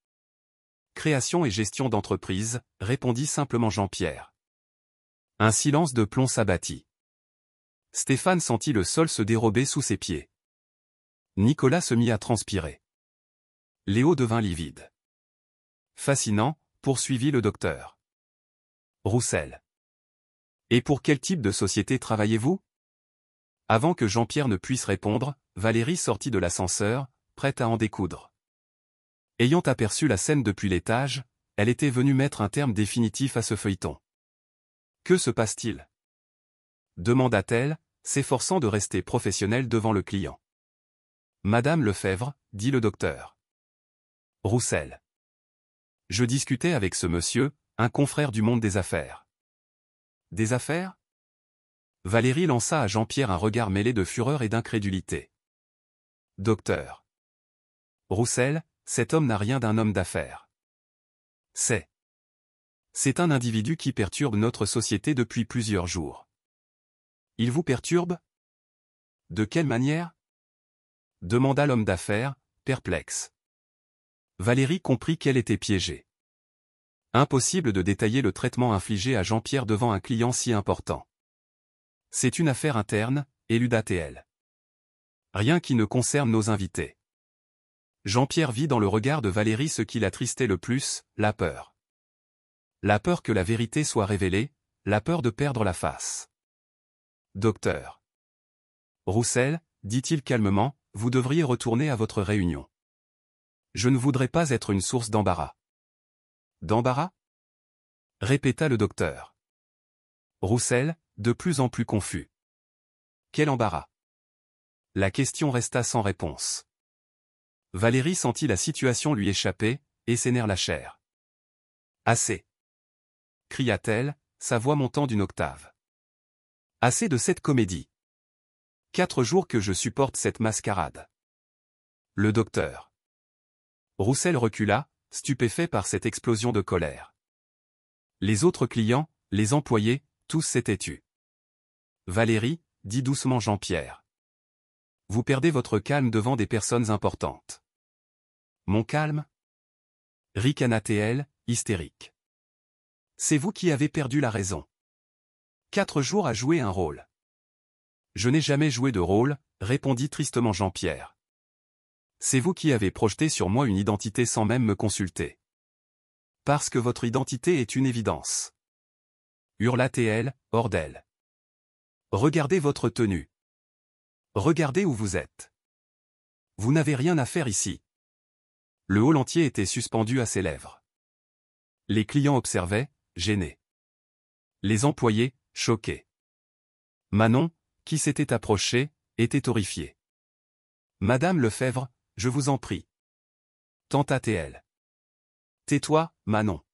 « Création et gestion d'entreprise, » répondit simplement Jean-Pierre. Un silence de plomb s'abattit. Stéphane sentit le sol se dérober sous ses pieds. Nicolas se mit à transpirer. Léo devint livide. « Fascinant, » poursuivit le docteur. Roussel. « Et pour quel type de société travaillez-vous » Avant que Jean-Pierre ne puisse répondre, Valérie sortit de l'ascenseur, prête à en découdre. Ayant aperçu la scène depuis l'étage, elle était venue mettre un terme définitif à ce feuilleton. « Que se passe-t-il » demanda-t-elle, s'efforçant de rester professionnelle devant le client. « Madame Lefebvre, » dit le docteur. Roussel. « Je discutais avec ce monsieur, un confrère du monde des affaires. » « Des affaires » Valérie lança à Jean-Pierre un regard mêlé de fureur et d'incrédulité. « Docteur. Roussel, cet homme n'a rien d'un homme d'affaires. C'est un individu qui perturbe notre société depuis plusieurs jours. » « Il vous perturbe ? De quelle manière » demanda l'homme d'affaires, perplexe. Valérie comprit qu'elle était piégée. Impossible de détailler le traitement infligé à Jean-Pierre devant un client si important. C'est une affaire interne, éluda-t-elle. Rien qui ne concerne nos invités. Jean-Pierre vit dans le regard de Valérie ce qui l'attristait le plus, la peur. La peur que la vérité soit révélée, la peur de perdre la face. Docteur. Roussel, dit-il calmement, vous devriez retourner à votre réunion. Je ne voudrais pas être une source d'embarras. D'embarras ? Répéta le docteur. Roussel, de plus en plus confus. Quel embarras ? La question resta sans réponse. Valérie sentit la situation lui échapper, et ses nerfs lâchèrent. Assez. Cria-t-elle, sa voix montant d'une octave. Assez de cette comédie. 4 jours que je supporte cette mascarade. Le docteur. Roussel recula, stupéfait par cette explosion de colère. Les autres clients, les employés, tous s'étaient tus. Valérie, dit doucement Jean-Pierre. Vous perdez votre calme devant des personnes importantes. Mon calme ? Ricana-t-elle, hystérique. C'est vous qui avez perdu la raison. 4 jours à jouer un rôle. Je n'ai jamais joué de rôle, répondit tristement Jean-Pierre. C'est vous qui avez projeté sur moi une identité sans même me consulter. Parce que votre identité est une évidence. Hurla-t-elle, hors d'elle. Regardez votre tenue. Regardez où vous êtes. Vous n'avez rien à faire ici. Le hall entier était suspendu à ses lèvres. Les clients observaient, gênés. Les employés, choqués. Manon, qui s'était approchée, était horrifiée. Madame Lefebvre, je vous en prie. Tenta-t-elle. Tais-toi, Manon.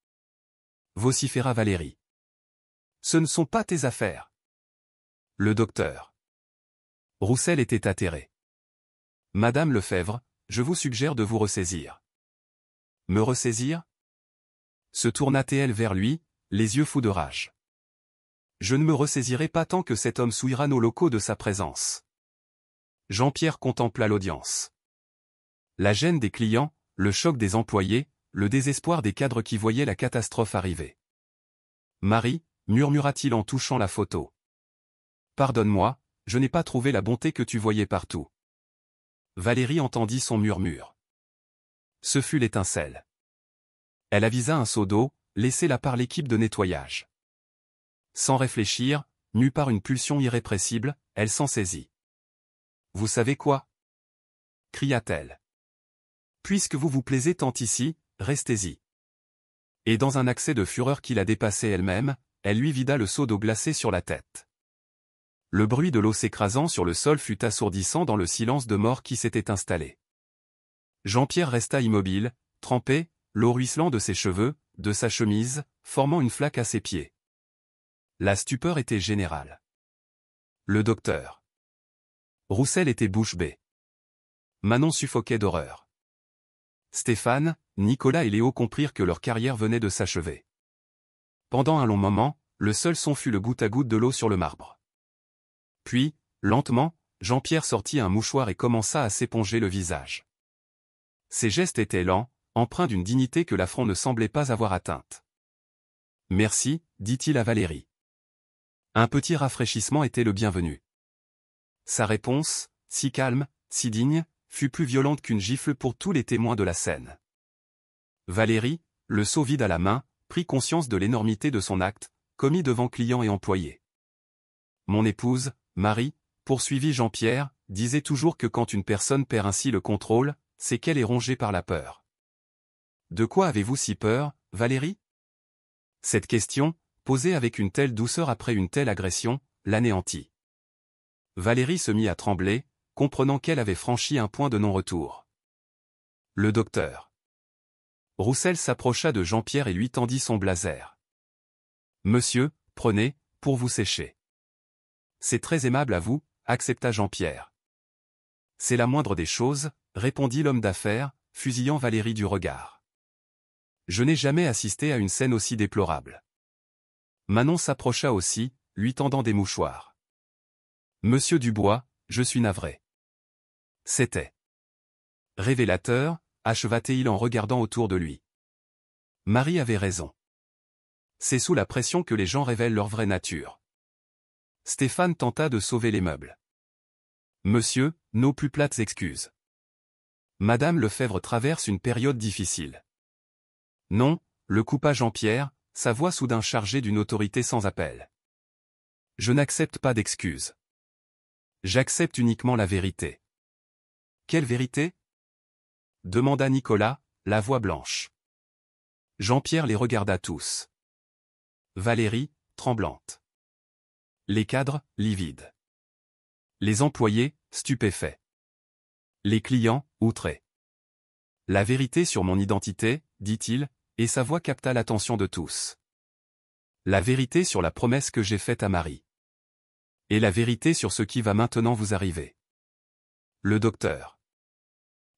Vociféra Valérie. Ce ne sont pas tes affaires. Le docteur. Roussel était atterré. Madame Lefebvre, je vous suggère de vous ressaisir. Me ressaisir ? Se tourna-t-elle vers lui, les yeux fous de rage. Je ne me ressaisirai pas tant que cet homme souillera nos locaux de sa présence. Jean-Pierre contempla l'audience. La gêne des clients, le choc des employés, le désespoir des cadres qui voyaient la catastrophe arriver. Marie, murmura-t-il en touchant la photo. Pardonne-moi, je n'ai pas trouvé la bonté que tu voyais partout. Valérie entendit son murmure. Ce fut l'étincelle. Elle avisa un seau d'eau, laissé là par l'équipe de nettoyage. Sans réfléchir, mue par une pulsion irrépressible, elle s'en saisit. « Vous savez quoi » cria-t-elle. « Puisque vous vous plaisez tant ici, restez-y. » Et dans un accès de fureur qui la dépassait elle-même, elle lui vida le seau d'eau glacée sur la tête. Le bruit de l'eau s'écrasant sur le sol fut assourdissant dans le silence de mort qui s'était installé. Jean-Pierre resta immobile, trempé, l'eau ruisselant de ses cheveux, de sa chemise, formant une flaque à ses pieds. La stupeur était générale. Le docteur Roussel était bouche bée. Manon suffoquait d'horreur. Stéphane, Nicolas et Léo comprirent que leur carrière venait de s'achever. Pendant un long moment, le seul son fut le goutte-à-goutte de l'eau sur le marbre. Puis, lentement, Jean-Pierre sortit un mouchoir et commença à s'éponger le visage. Ses gestes étaient lents, empreints d'une dignité que l'affront ne semblait pas avoir atteinte. « Merci », dit-il à Valérie. Un petit rafraîchissement était le bienvenu. Sa réponse, si calme, si digne, fut plus violente qu'une gifle pour tous les témoins de la scène. Valérie, le seau vide à la main, prit conscience de l'énormité de son acte, commis devant clients et employés. Mon épouse, Marie, poursuivit Jean-Pierre, disait toujours que quand une personne perd ainsi le contrôle, c'est qu'elle est rongée par la peur. De quoi avez-vous si peur, Valérie? Cette question, posée avec une telle douceur après une telle agression, l'anéantit. Valérie se mit à trembler, comprenant qu'elle avait franchi un point de non-retour. Le docteur Roussel s'approcha de Jean-Pierre et lui tendit son blazer. « Monsieur, prenez, pour vous sécher. »« C'est très aimable à vous, » accepta Jean-Pierre. « C'est la moindre des choses, » répondit l'homme d'affaires, fusillant Valérie du regard. « Je n'ai jamais assisté à une scène aussi déplorable. » Manon s'approcha aussi, lui tendant des mouchoirs. « Monsieur Dubois, je suis navré. » C'était révélateur, acheva-t-il en regardant autour de lui. Marie avait raison. C'est sous la pression que les gens révèlent leur vraie nature. Stéphane tenta de sauver les meubles. Monsieur, nos plus plates excuses. Madame Lefebvre traverse une période difficile. Non, le coupa Jean-Pierre, sa voix soudain chargée d'une autorité sans appel. Je n'accepte pas d'excuses. J'accepte uniquement la vérité. Quelle vérité? Demanda Nicolas, la voix blanche. Jean-Pierre les regarda tous. Valérie, tremblante. Les cadres, livides. Les employés, stupéfaits. Les clients, outrés. La vérité sur mon identité, dit-il, et sa voix capta l'attention de tous. La vérité sur la promesse que j'ai faite à Marie. Et la vérité sur ce qui va maintenant vous arriver. Le docteur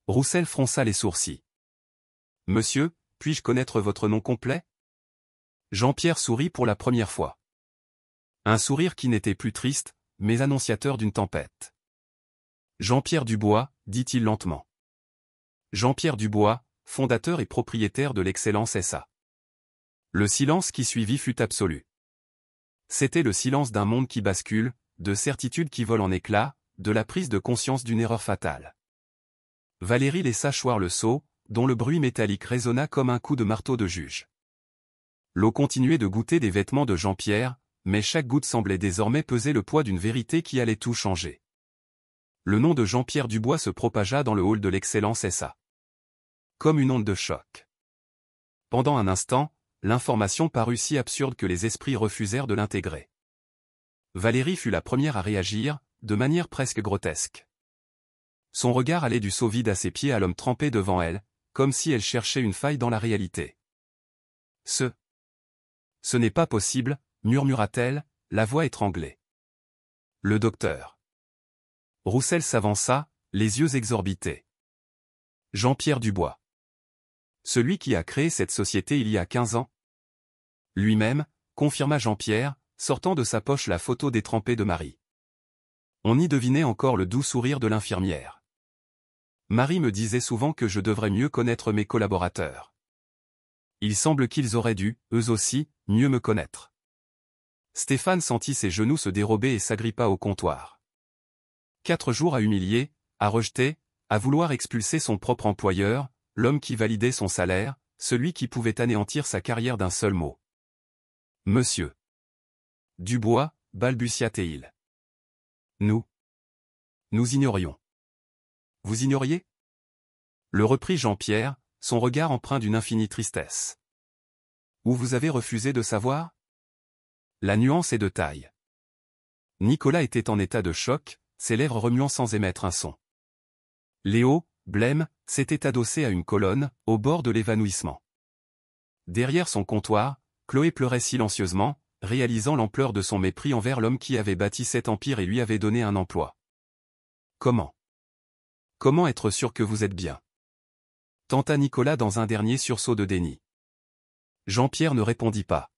Roussel fronça les sourcils. Monsieur, puis-je connaître votre nom complet? Jean-Pierre sourit pour la première fois. Un sourire qui n'était plus triste, mais annonciateur d'une tempête. Jean-Pierre Dubois, dit-il lentement. Jean-Pierre Dubois, fondateur et propriétaire de l'Excellence SA. Le silence qui suivit fut absolu. C'était le silence d'un monde qui bascule, de certitudes qui volent en éclats, de la prise de conscience d'une erreur fatale. Valérie laissa choir le seau, dont le bruit métallique résonna comme un coup de marteau de juge. L'eau continuait de goûter des vêtements de Jean-Pierre, mais chaque goutte semblait désormais peser le poids d'une vérité qui allait tout changer. Le nom de Jean-Pierre Dubois se propagea dans le hall de l'Excellence SA. Comme une onde de choc. Pendant un instant, l'information parut si absurde que les esprits refusèrent de l'intégrer. Valérie fut la première à réagir, de manière presque grotesque. Son regard allait du seau vide à ses pieds à l'homme trempé devant elle, comme si elle cherchait une faille dans la réalité. Ce n'est pas possible, murmura-t-elle, la voix étranglée. Le docteur Roussel s'avança, les yeux exorbités. Jean-Pierre Dubois. Celui qui a créé cette société il y a 15 ans? Lui-même, confirma Jean-Pierre, sortant de sa poche la photo détrempée de Marie. On y devinait encore le doux sourire de l'infirmière. Marie me disait souvent que je devrais mieux connaître mes collaborateurs. Il semble qu'ils auraient dû, eux aussi, mieux me connaître. Stéphane sentit ses genoux se dérober et s'agrippa au comptoir. 4 jours à humilier, à rejeter, à vouloir expulser son propre employeur, l'homme qui validait son salaire, celui qui pouvait anéantir sa carrière d'un seul mot. Monsieur Dubois, balbutia-t-il. Nous ignorions. Vous ignoriez? Le reprit Jean-Pierre, son regard empreint d'une infinie tristesse. Ou vous avez refusé de savoir? La nuance est de taille. Nicolas était en état de choc, ses lèvres remuant sans émettre un son. Léo, blême, s'était adossé à une colonne, au bord de l'évanouissement. Derrière son comptoir, Chloé pleurait silencieusement, réalisant l'ampleur de son mépris envers l'homme qui avait bâti cet empire et lui avait donné un emploi. Comment être sûr que vous êtes bien? Tenta Nicolas dans un dernier sursaut de déni. Jean-Pierre ne répondit pas.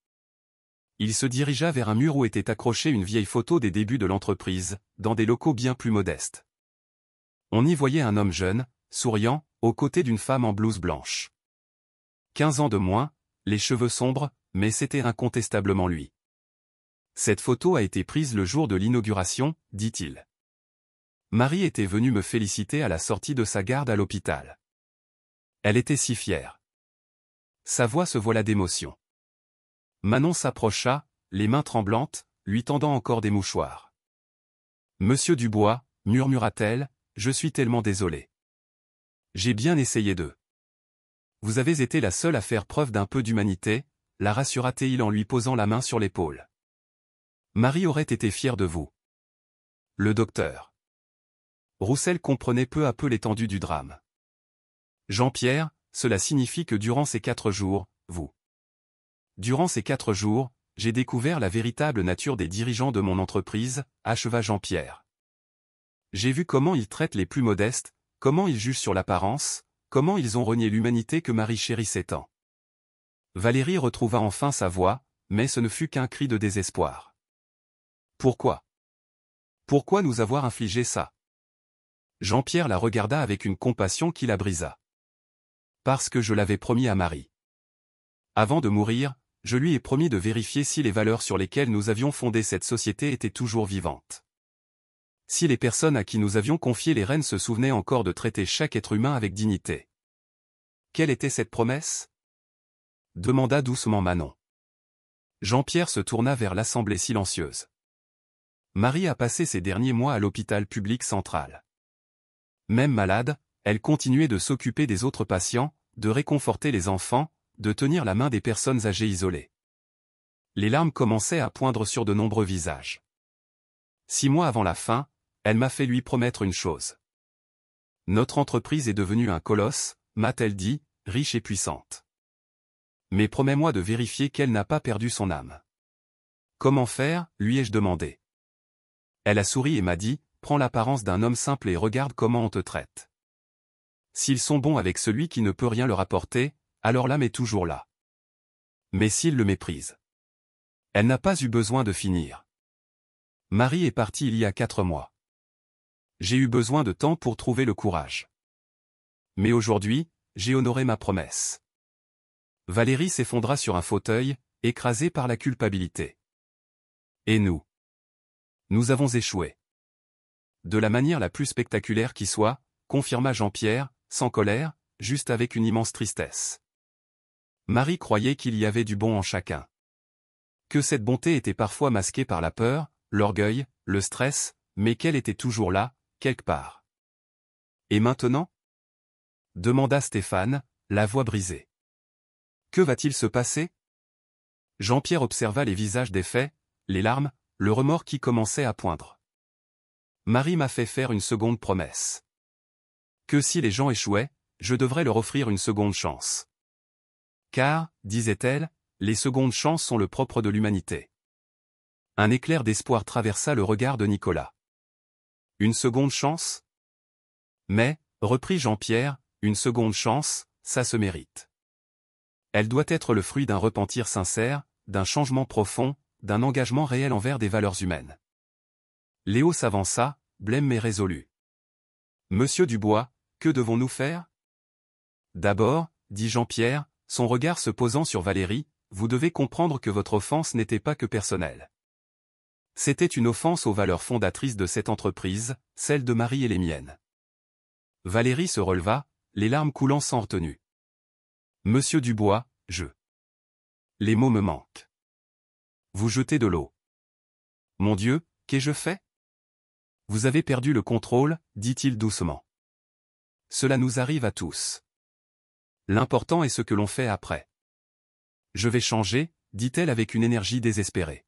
Il se dirigea vers un mur où était accrochée une vieille photo des débuts de l'entreprise, dans des locaux bien plus modestes. On y voyait un homme jeune, souriant, aux côtés d'une femme en blouse blanche. 15 ans de moins, les cheveux sombres, mais c'était incontestablement lui. Cette photo a été prise le jour de l'inauguration, dit-il. Marie était venue me féliciter à la sortie de sa garde à l'hôpital. Elle était si fière. Sa voix se voila d'émotion. Manon s'approcha, les mains tremblantes, lui tendant encore des mouchoirs. « Monsieur Dubois, murmura-t-elle, je suis tellement désolée. J'ai bien essayé de. Vous avez été la seule à faire preuve d'un peu d'humanité, la rassura-t-il en lui posant la main sur l'épaule. Marie aurait été fière de vous. Le docteur. Roussel comprenait peu à peu l'étendue du drame. Jean-Pierre, cela signifie que durant ces 4 jours, vous. Durant ces 4 jours, j'ai découvert la véritable nature des dirigeants de mon entreprise, acheva Jean-Pierre. J'ai vu comment ils traitent les plus modestes, comment ils jugent sur l'apparence, comment ils ont renié l'humanité que Marie chérissait tant. Valérie retrouva enfin sa voix, mais ce ne fut qu'un cri de désespoir. Pourquoi? Pourquoi nous avoir infligé ça? Jean-Pierre la regarda avec une compassion qui la brisa. Parce que je l'avais promis à Marie. Avant de mourir, je lui ai promis de vérifier si les valeurs sur lesquelles nous avions fondé cette société étaient toujours vivantes. Si les personnes à qui nous avions confié les rênes se souvenaient encore de traiter chaque être humain avec dignité. Quelle était cette promesse? Demanda doucement Manon. Jean-Pierre se tourna vers l'assemblée silencieuse. Marie a passé ses derniers mois à l'hôpital public central. Même malade, elle continuait de s'occuper des autres patients, de réconforter les enfants, de tenir la main des personnes âgées isolées. Les larmes commençaient à poindre sur de nombreux visages. 6 mois avant la fin, elle m'a fait lui promettre une chose. Notre entreprise est devenue un colosse, m'a-t-elle dit, riche et puissante. Mais promets-moi de vérifier qu'elle n'a pas perdu son âme. Comment faire, lui ai-je demandé. Elle a souri et m'a dit, prends l'apparence d'un homme simple et regarde comment on te traite. S'ils sont bons avec celui qui ne peut rien leur apporter, alors l'âme est toujours là. Mais s'ils le méprisent. Elle n'a pas eu besoin de finir. Marie est partie il y a 4 mois. J'ai eu besoin de temps pour trouver le courage. Mais aujourd'hui, j'ai honoré ma promesse. Valérie s'effondra sur un fauteuil, écrasée par la culpabilité. Et nous? Nous avons échoué. De la manière la plus spectaculaire qui soit, confirma Jean-Pierre, sans colère, juste avec une immense tristesse. Marie croyait qu'il y avait du bon en chacun. Que cette bonté était parfois masquée par la peur, l'orgueil, le stress, mais qu'elle était toujours là, quelque part. Et maintenant? Demanda Stéphane, la voix brisée. Que va-t-il se passer? Jean-Pierre observa les visages défaits, les larmes, le remords qui commençait à poindre. Marie m'a fait faire une seconde promesse. Que si les gens échouaient, je devrais leur offrir une seconde chance. Car, disait-elle, les secondes chances sont le propre de l'humanité. Un éclair d'espoir traversa le regard de Nicolas. Une seconde chance? Mais, reprit Jean-Pierre, une seconde chance, ça se mérite. Elle doit être le fruit d'un repentir sincère, d'un changement profond, d'un engagement réel envers des valeurs humaines. Léo s'avança, blême mais résolu. Monsieur Dubois, que devons-nous faire? D'abord, dit Jean-Pierre, son regard se posant sur Valérie, vous devez comprendre que votre offense n'était pas que personnelle. C'était une offense aux valeurs fondatrices de cette entreprise, celles de Marie et les miennes. Valérie se releva, les larmes coulant sans retenue. Monsieur Dubois, Les mots me manquent. Vous jetez de l'eau. Mon Dieu, qu'ai-je fait? Vous avez perdu le contrôle, dit-il doucement. Cela nous arrive à tous. L'important est ce que l'on fait après. Je vais changer, dit-elle avec une énergie désespérée.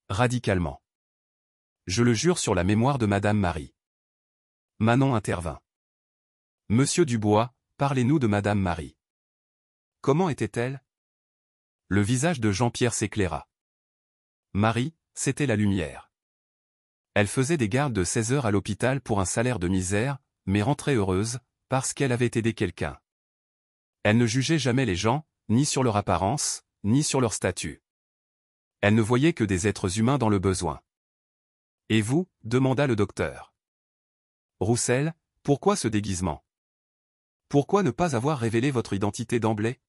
Radicalement. Je le jure sur la mémoire de Madame Marie. Manon intervint. Monsieur Dubois, parlez-nous de Madame Marie. Comment était-elle? Le visage de Jean-Pierre s'éclaira. Marie, c'était la lumière. Elle faisait des gardes de 16 heures à l'hôpital pour un salaire de misère, mais rentrait heureuse, parce qu'elle avait aidé quelqu'un. Elle ne jugeait jamais les gens, ni sur leur apparence, ni sur leur statut. Elle ne voyait que des êtres humains dans le besoin. Et vous, demanda le docteur. Roussel, pourquoi ce déguisement? Pourquoi ne pas avoir révélé votre identité d'emblée?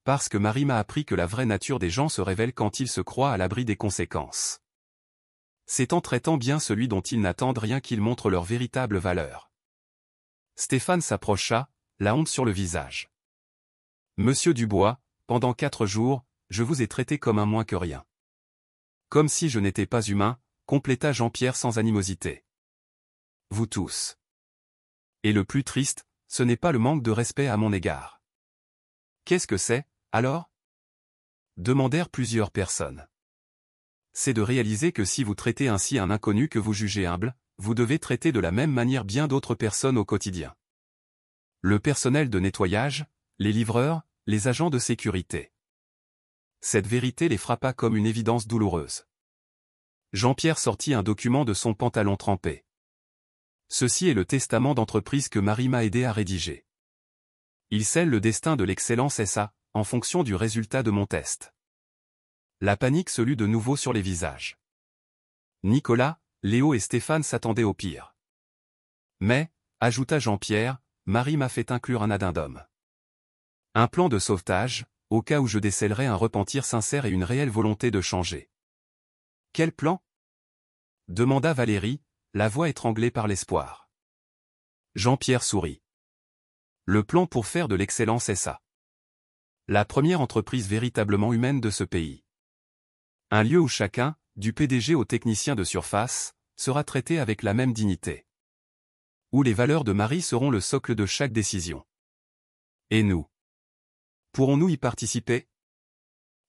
Parce que Marie m'a appris que la vraie nature des gens se révèle quand ils se croient à l'abri des conséquences. C'est en traitant bien celui dont ils n'attendent rien qu'ils montrent leur véritable valeur. Stéphane s'approcha, la honte sur le visage. Monsieur Dubois, pendant 4 jours, je vous ai traité comme un moins que rien. Comme si je n'étais pas humain, compléta Jean-Pierre sans animosité. Vous tous. Et le plus triste, ce n'est pas le manque de respect à mon égard. Qu'est-ce que c'est, alors? Demandèrent plusieurs personnes. C'est de réaliser que si vous traitez ainsi un inconnu que vous jugez humble, vous devez traiter de la même manière bien d'autres personnes au quotidien. Le personnel de nettoyage, les livreurs, les agents de sécurité. Cette vérité les frappa comme une évidence douloureuse. Jean-Pierre sortit un document de son pantalon trempé. Ceci est le testament d'entreprise que Marie m'a aidé à rédiger. Il scelle le destin de l'Excellence SA, en fonction du résultat de mon test. La panique se lut de nouveau sur les visages. Nicolas, Léo et Stéphane s'attendaient au pire. Mais, ajouta Jean-Pierre, Marie m'a fait inclure un addendum. Un plan de sauvetage, au cas où je décèlerais un repentir sincère et une réelle volonté de changer. Quel plan? Demanda Valérie, la voix étranglée par l'espoir. Jean-Pierre sourit. Le plan pour faire de l'Excellence SA. La première entreprise véritablement humaine de ce pays. Un lieu où chacun, du PDG au technicien de surface, sera traité avec la même dignité. Où les valeurs de Marie seront le socle de chaque décision. Et nous? Pourrons-nous y participer?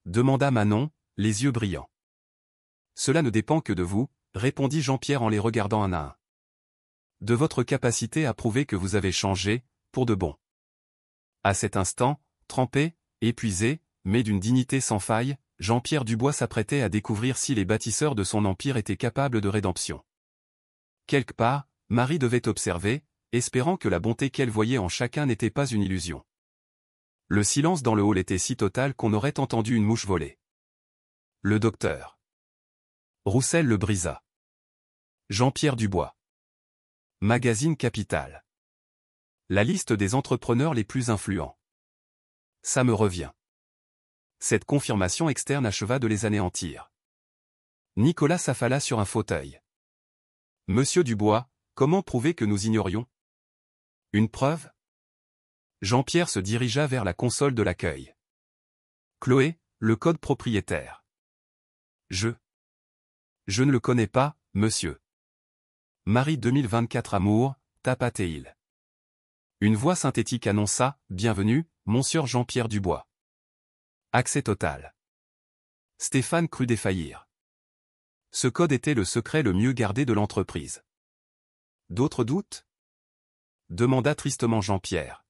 Demanda Manon, les yeux brillants. Cela ne dépend que de vous, répondit Jean-Pierre en les regardant un à un. De votre capacité à prouver que vous avez changé, pour de bon. À cet instant, trempé, épuisé, mais d'une dignité sans faille, Jean-Pierre Dubois s'apprêtait à découvrir si les bâtisseurs de son empire étaient capables de rédemption. Quelque part, Marie devait observer, espérant que la bonté qu'elle voyait en chacun n'était pas une illusion. Le silence dans le hall était si total qu'on aurait entendu une mouche voler. Le docteur Roussel le brisa. Jean-Pierre Dubois. Magazine Capital. La liste des entrepreneurs les plus influents. Ça me revient. Cette confirmation externe acheva de les anéantir. Nicolas s'affala sur un fauteuil. Monsieur Dubois, comment prouver que nous ignorions? Une preuve? Jean-Pierre se dirigea vers la console de l'accueil. Chloé, le code propriétaire. Je ne le connais pas, monsieur. Marie 2024 Amour, Tapatéil. Une voix synthétique annonça, bienvenue, monsieur Jean-Pierre Dubois. Accès total. Stéphane crut défaillir. Ce code était le secret le mieux gardé de l'entreprise. D'autres doutes? Demanda tristement Jean-Pierre.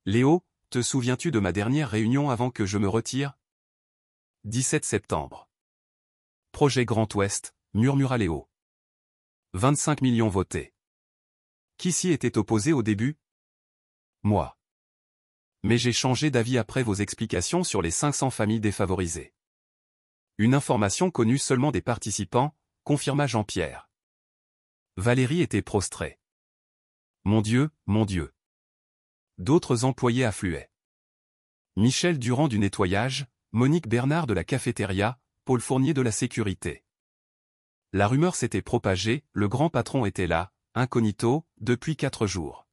Léo, te souviens-tu de ma dernière réunion avant que je me retire? 17 septembre. Projet Grand Ouest, murmura Léo. 25 millions votés. Qui s'y était opposé au début? Moi. Mais j'ai changé d'avis après vos explications sur les 500 familles défavorisées. Une information connue seulement des participants, confirma Jean-Pierre. Valérie était prostrée. Mon Dieu, mon Dieu. D'autres employés affluaient. Michel Durand du nettoyage, Monique Bernard de la cafétéria, Paul Fournier de la sécurité. La rumeur s'était propagée, le grand patron était là, incognito, depuis 4 jours.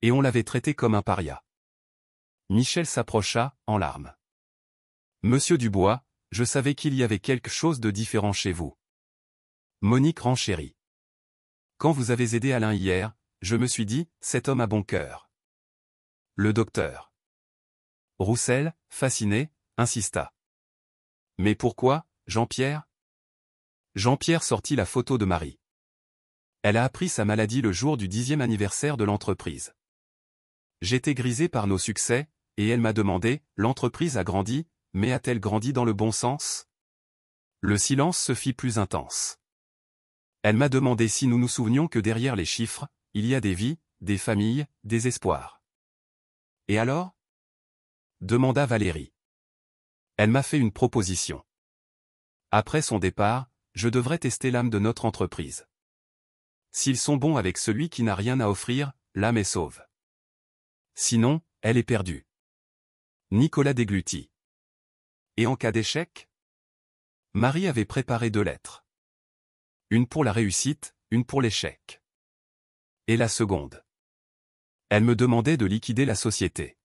Et on l'avait traité comme un paria. Michel s'approcha, en larmes. Monsieur Dubois, je savais qu'il y avait quelque chose de différent chez vous. Monique renchérit. Quand vous avez aidé Alain hier, je me suis dit, cet homme a bon cœur. Le docteur Roussel, fasciné, insista. Mais pourquoi, Jean-Pierre? Jean-Pierre sortit la photo de Marie. Elle a appris sa maladie le jour du 10e anniversaire de l'entreprise. J'étais grisé par nos succès, et elle m'a demandé, l'entreprise a grandi, mais a-t-elle grandi dans le bon sens? Le silence se fit plus intense. Elle m'a demandé si nous nous souvenions que derrière les chiffres, il y a des vies, des familles, des espoirs. Et alors? Demanda Valérie. Elle m'a fait une proposition. Après son départ, je devrais tester l'âme de notre entreprise. S'ils sont bons avec celui qui n'a rien à offrir, l'âme est sauve. Sinon, elle est perdue. Nicolas déglutit. Et en cas d'échec? Marie avait préparé 2 lettres. Une pour la réussite, une pour l'échec. Et la seconde. Elle me demandait de liquider la société.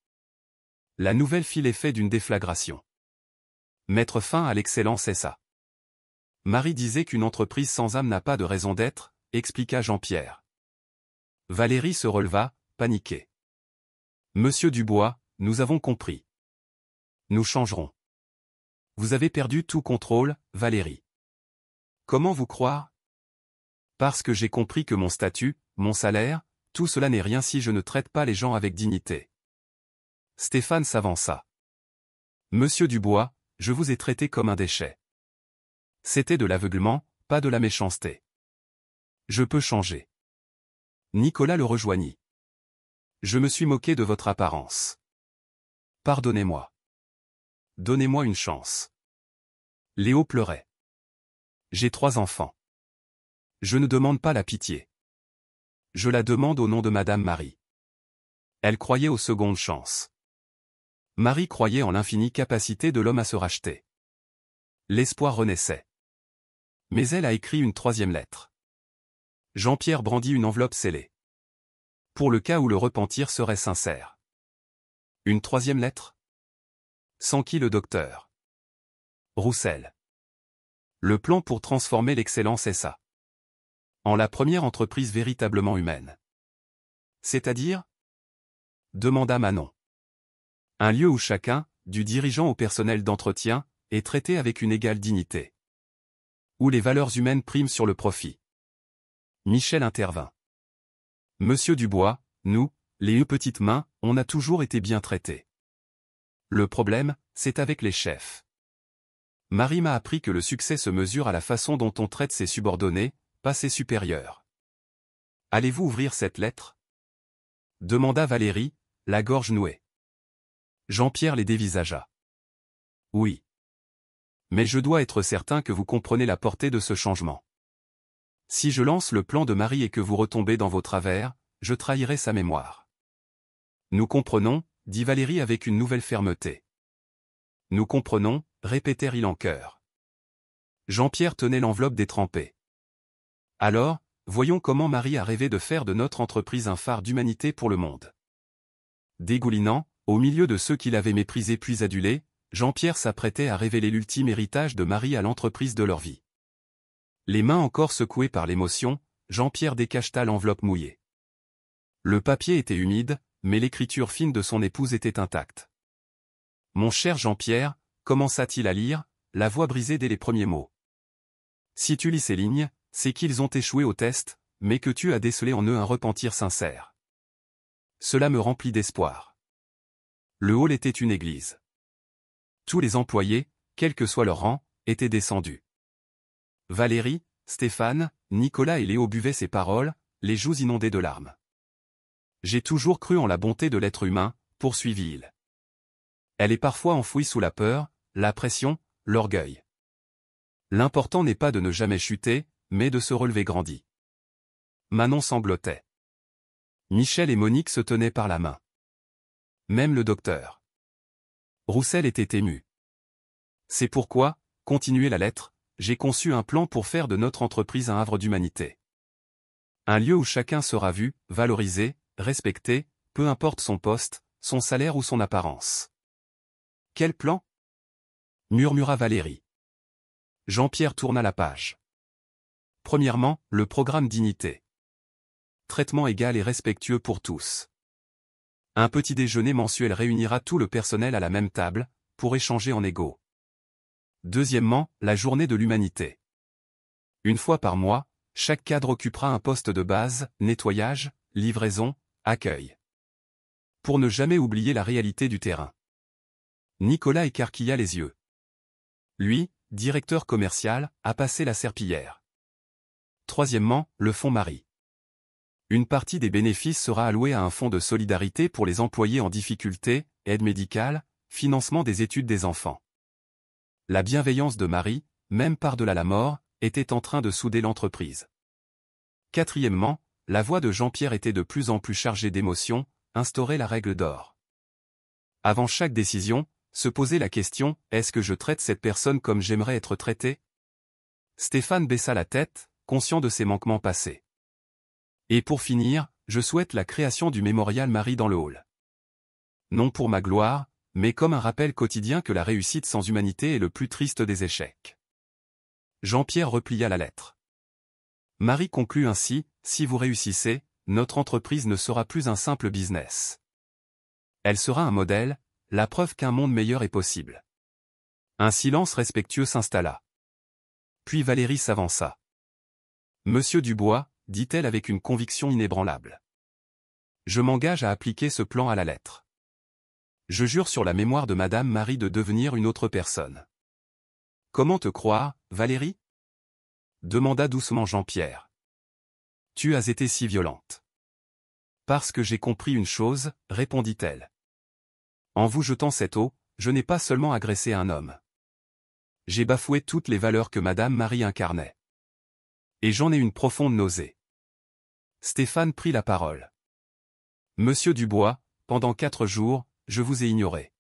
La nouvelle fit l'effet d'une déflagration. Mettre fin à l'excellence SA. Marie disait qu'une entreprise sans âme n'a pas de raison d'être, expliqua Jean-Pierre. Valérie se releva, paniquée. Monsieur Dubois, nous avons compris. Nous changerons. Vous avez perdu tout contrôle, Valérie. Comment vous croire? Parce que j'ai compris que mon statut, mon salaire, tout cela n'est rien si je ne traite pas les gens avec dignité. Stéphane s'avança. Monsieur Dubois, je vous ai traité comme un déchet. C'était de l'aveuglement, pas de la méchanceté. Je peux changer. Nicolas le rejoignit. Je me suis moqué de votre apparence. Pardonnez-moi. Donnez-moi une chance. Léo pleurait. J'ai 3 enfants. Je ne demande pas la pitié. Je la demande au nom de Madame Marie. Elle croyait aux secondes chances. Marie croyait en l'infinie capacité de l'homme à se racheter. L'espoir renaissait. Mais elle a écrit une 3e lettre. Jean-Pierre brandit une enveloppe scellée. Pour le cas où le repentir serait sincère. Une 3e lettre? Sans qui le docteur? Roussel. Le plan pour transformer l'excellence SA. En la première entreprise véritablement humaine. C'est-à-dire? Demanda Manon. Un lieu où chacun, du dirigeant au personnel d'entretien, est traité avec une égale dignité. Où les valeurs humaines priment sur le profit. Michel intervint. Monsieur Dubois, nous, les petites mains, on a toujours été bien traités. Le problème, c'est avec les chefs. Marie m'a appris que le succès se mesure à la façon dont on traite ses subordonnés, pas ses supérieurs. Allez-vous ouvrir cette lettre? Demanda Valérie, la gorge nouée. Jean-Pierre les dévisagea. Oui. Mais je dois être certain que vous comprenez la portée de ce changement. Si je lance le plan de Marie et que vous retombez dans vos travers, je trahirai sa mémoire. Nous comprenons, dit Valérie avec une nouvelle fermeté. Nous comprenons, répétèrent-ils en chœur. Jean-Pierre tenait l'enveloppe détrempée. Alors, voyons comment Marie a rêvé de faire de notre entreprise un phare d'humanité pour le monde. Dégoulinant, au milieu de ceux qui l'avaient méprisé puis adulé, Jean-Pierre s'apprêtait à révéler l'ultime héritage de Marie à l'entreprise de leur vie. Les mains encore secouées par l'émotion, Jean-Pierre décacheta l'enveloppe mouillée. Le papier était humide, mais l'écriture fine de son épouse était intacte. Mon cher Jean-Pierre, commença-t-il à lire, la voix brisée dès les premiers mots. Si tu lis ces lignes, c'est qu'ils ont échoué au test, mais que tu as décelé en eux un repentir sincère. Cela me remplit d'espoir. Le hall était une église. Tous les employés, quel que soit leur rang, étaient descendus. Valérie, Stéphane, Nicolas et Léo buvaient ces paroles, les joues inondées de larmes. J'ai toujours cru en la bonté de l'être humain, poursuivit-il. Elle est parfois enfouie sous la peur, la pression, l'orgueil. L'important n'est pas de ne jamais chuter, mais de se relever grandi. Manon sanglotait. Michel et Monique se tenaient par la main. Même le docteur. Roussel était ému. C'est pourquoi, continuait la lettre, j'ai conçu un plan pour faire de notre entreprise un havre d'humanité. Un lieu où chacun sera vu, valorisé, respecté, peu importe son poste, son salaire ou son apparence. Quel plan? Murmura Valérie. Jean-Pierre tourna la page. Premièrement, le programme dignité. Traitement égal et respectueux pour tous. Un petit déjeuner mensuel réunira tout le personnel à la même table, pour échanger en égaux. Deuxièmement, la journée de l'humanité. Une fois par mois, chaque cadre occupera un poste de base, nettoyage, livraison, accueil. Pour ne jamais oublier la réalité du terrain. Nicolas écarquilla les yeux. Lui, directeur commercial, a passé la serpillière. Troisièmement, le fonds Marie. Une partie des bénéfices sera allouée à un fonds de solidarité pour les employés en difficulté, aide médicale, financement des études des enfants. La bienveillance de Marie, même par-delà la mort, était en train de souder l'entreprise. Quatrièmement, la voix de Jean-Pierre était de plus en plus chargée d'émotions, instaurer la règle d'or. Avant chaque décision, se poser la question, est-ce que je traite cette personne comme j'aimerais être traité? Stéphane baissa la tête, conscient de ses manquements passés. Et pour finir, je souhaite la création du mémorial Marie dans le hall. Non pour ma gloire, mais comme un rappel quotidien que la réussite sans humanité est le plus triste des échecs. Jean-Pierre replia la lettre. Marie conclut ainsi, si vous réussissez, notre entreprise ne sera plus un simple business. Elle sera un modèle, la preuve qu'un monde meilleur est possible. Un silence respectueux s'installa. Puis Valérie s'avança. Monsieur Dubois, dit-elle avec une conviction inébranlable. Je m'engage à appliquer ce plan à la lettre. Je jure sur la mémoire de Madame Marie de devenir une autre personne. Comment te croire, Valérie? Demanda doucement Jean-Pierre. Tu as été si violente. Parce que j'ai compris une chose, répondit-elle. En vous jetant cette eau, je n'ai pas seulement agressé un homme. J'ai bafoué toutes les valeurs que Madame Marie incarnait. Et j'en ai une profonde nausée. Stéphane prit la parole. Monsieur Dubois, pendant 4 jours, je vous ai ignoré.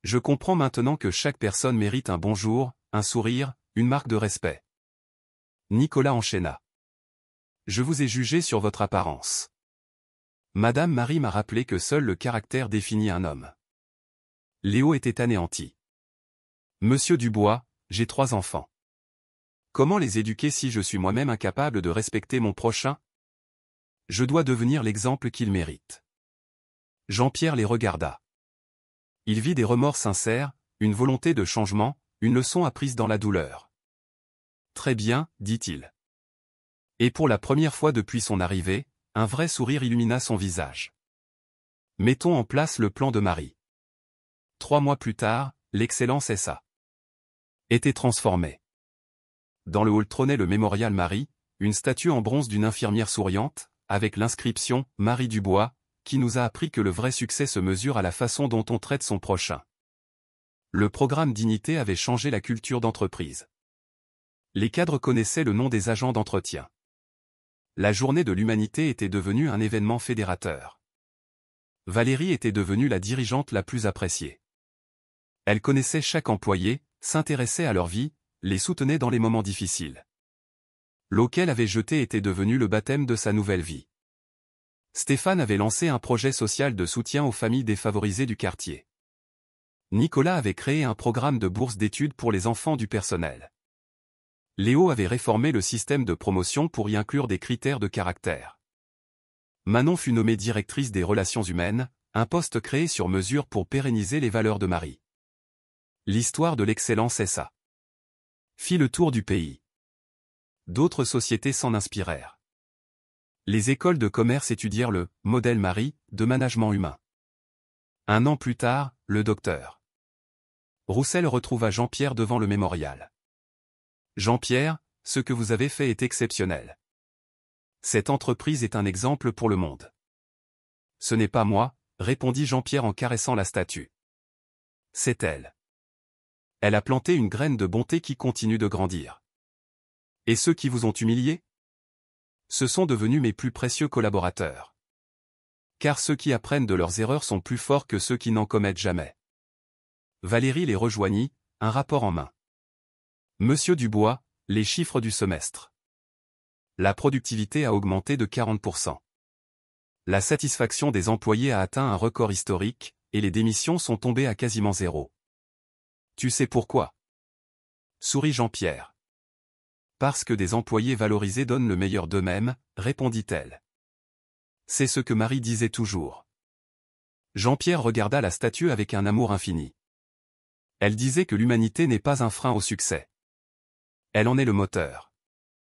Je comprends maintenant que chaque personne mérite un bonjour, un sourire, une marque de respect. Nicolas enchaîna. Je vous ai jugé sur votre apparence. Madame Marie m'a rappelé que seul le caractère définit un homme. Léo était anéanti. Monsieur Dubois, j'ai 3 enfants. Comment les éduquer si je suis moi-même incapable de respecter mon prochain? Je dois devenir l'exemple qu'ils méritent. Jean-Pierre les regarda. Il vit des remords sincères, une volonté de changement, une leçon apprise dans la douleur. Très bien, dit-il. Et pour la première fois depuis son arrivée, un vrai sourire illumina son visage. Mettons en place le plan de Marie. 3 mois plus tard, l'excellence SA était transformée. Dans le hall trônait le mémorial Marie, une statue en bronze d'une infirmière souriante, avec l'inscription « Marie Dubois », qui nous a appris que le vrai succès se mesure à la façon dont on traite son prochain. Le programme Dignité avait changé la culture d'entreprise. Les cadres connaissaient le nom des agents d'entretien. La journée de l'humanité était devenue un événement fédérateur. Valérie était devenue la dirigeante la plus appréciée. Elle connaissait chaque employé, s'intéressait à leur vie, les soutenait dans les moments difficiles. L'eau qu'elle avait jetée était devenue le baptême de sa nouvelle vie. Stéphane avait lancé un projet social de soutien aux familles défavorisées du quartier. Nicolas avait créé un programme de bourse d'études pour les enfants du personnel. Léo avait réformé le système de promotion pour y inclure des critères de caractère. Manon fut nommée directrice des relations humaines, un poste créé sur mesure pour pérenniser les valeurs de Marie. L'histoire de l'excellence SA fit le tour du pays. D'autres sociétés s'en inspirèrent. Les écoles de commerce étudièrent le « modèle Marie » de management humain. 1 an plus tard, le docteur Roussel retrouva Jean-Pierre devant le mémorial. Jean-Pierre, ce que vous avez fait est exceptionnel. Cette entreprise est un exemple pour le monde. Ce n'est pas moi, répondit Jean-Pierre en caressant la statue. C'est elle. Elle a planté une graine de bonté qui continue de grandir. Et ceux qui vous ont humilié? Ce sont devenus mes plus précieux collaborateurs. Car ceux qui apprennent de leurs erreurs sont plus forts que ceux qui n'en commettent jamais. Valérie les rejoignit, un rapport en main. Monsieur Dubois, les chiffres du semestre. La productivité a augmenté de 40%. La satisfaction des employés a atteint un record historique, et les démissions sont tombées à quasiment 0. Tu sais pourquoi? Sourit Jean-Pierre. Parce que des employés valorisés donnent le meilleur d'eux-mêmes, répondit-elle. C'est ce que Marie disait toujours. Jean-Pierre regarda la statue avec un amour infini. Elle disait que l'humanité n'est pas un frein au succès. Elle en est le moteur.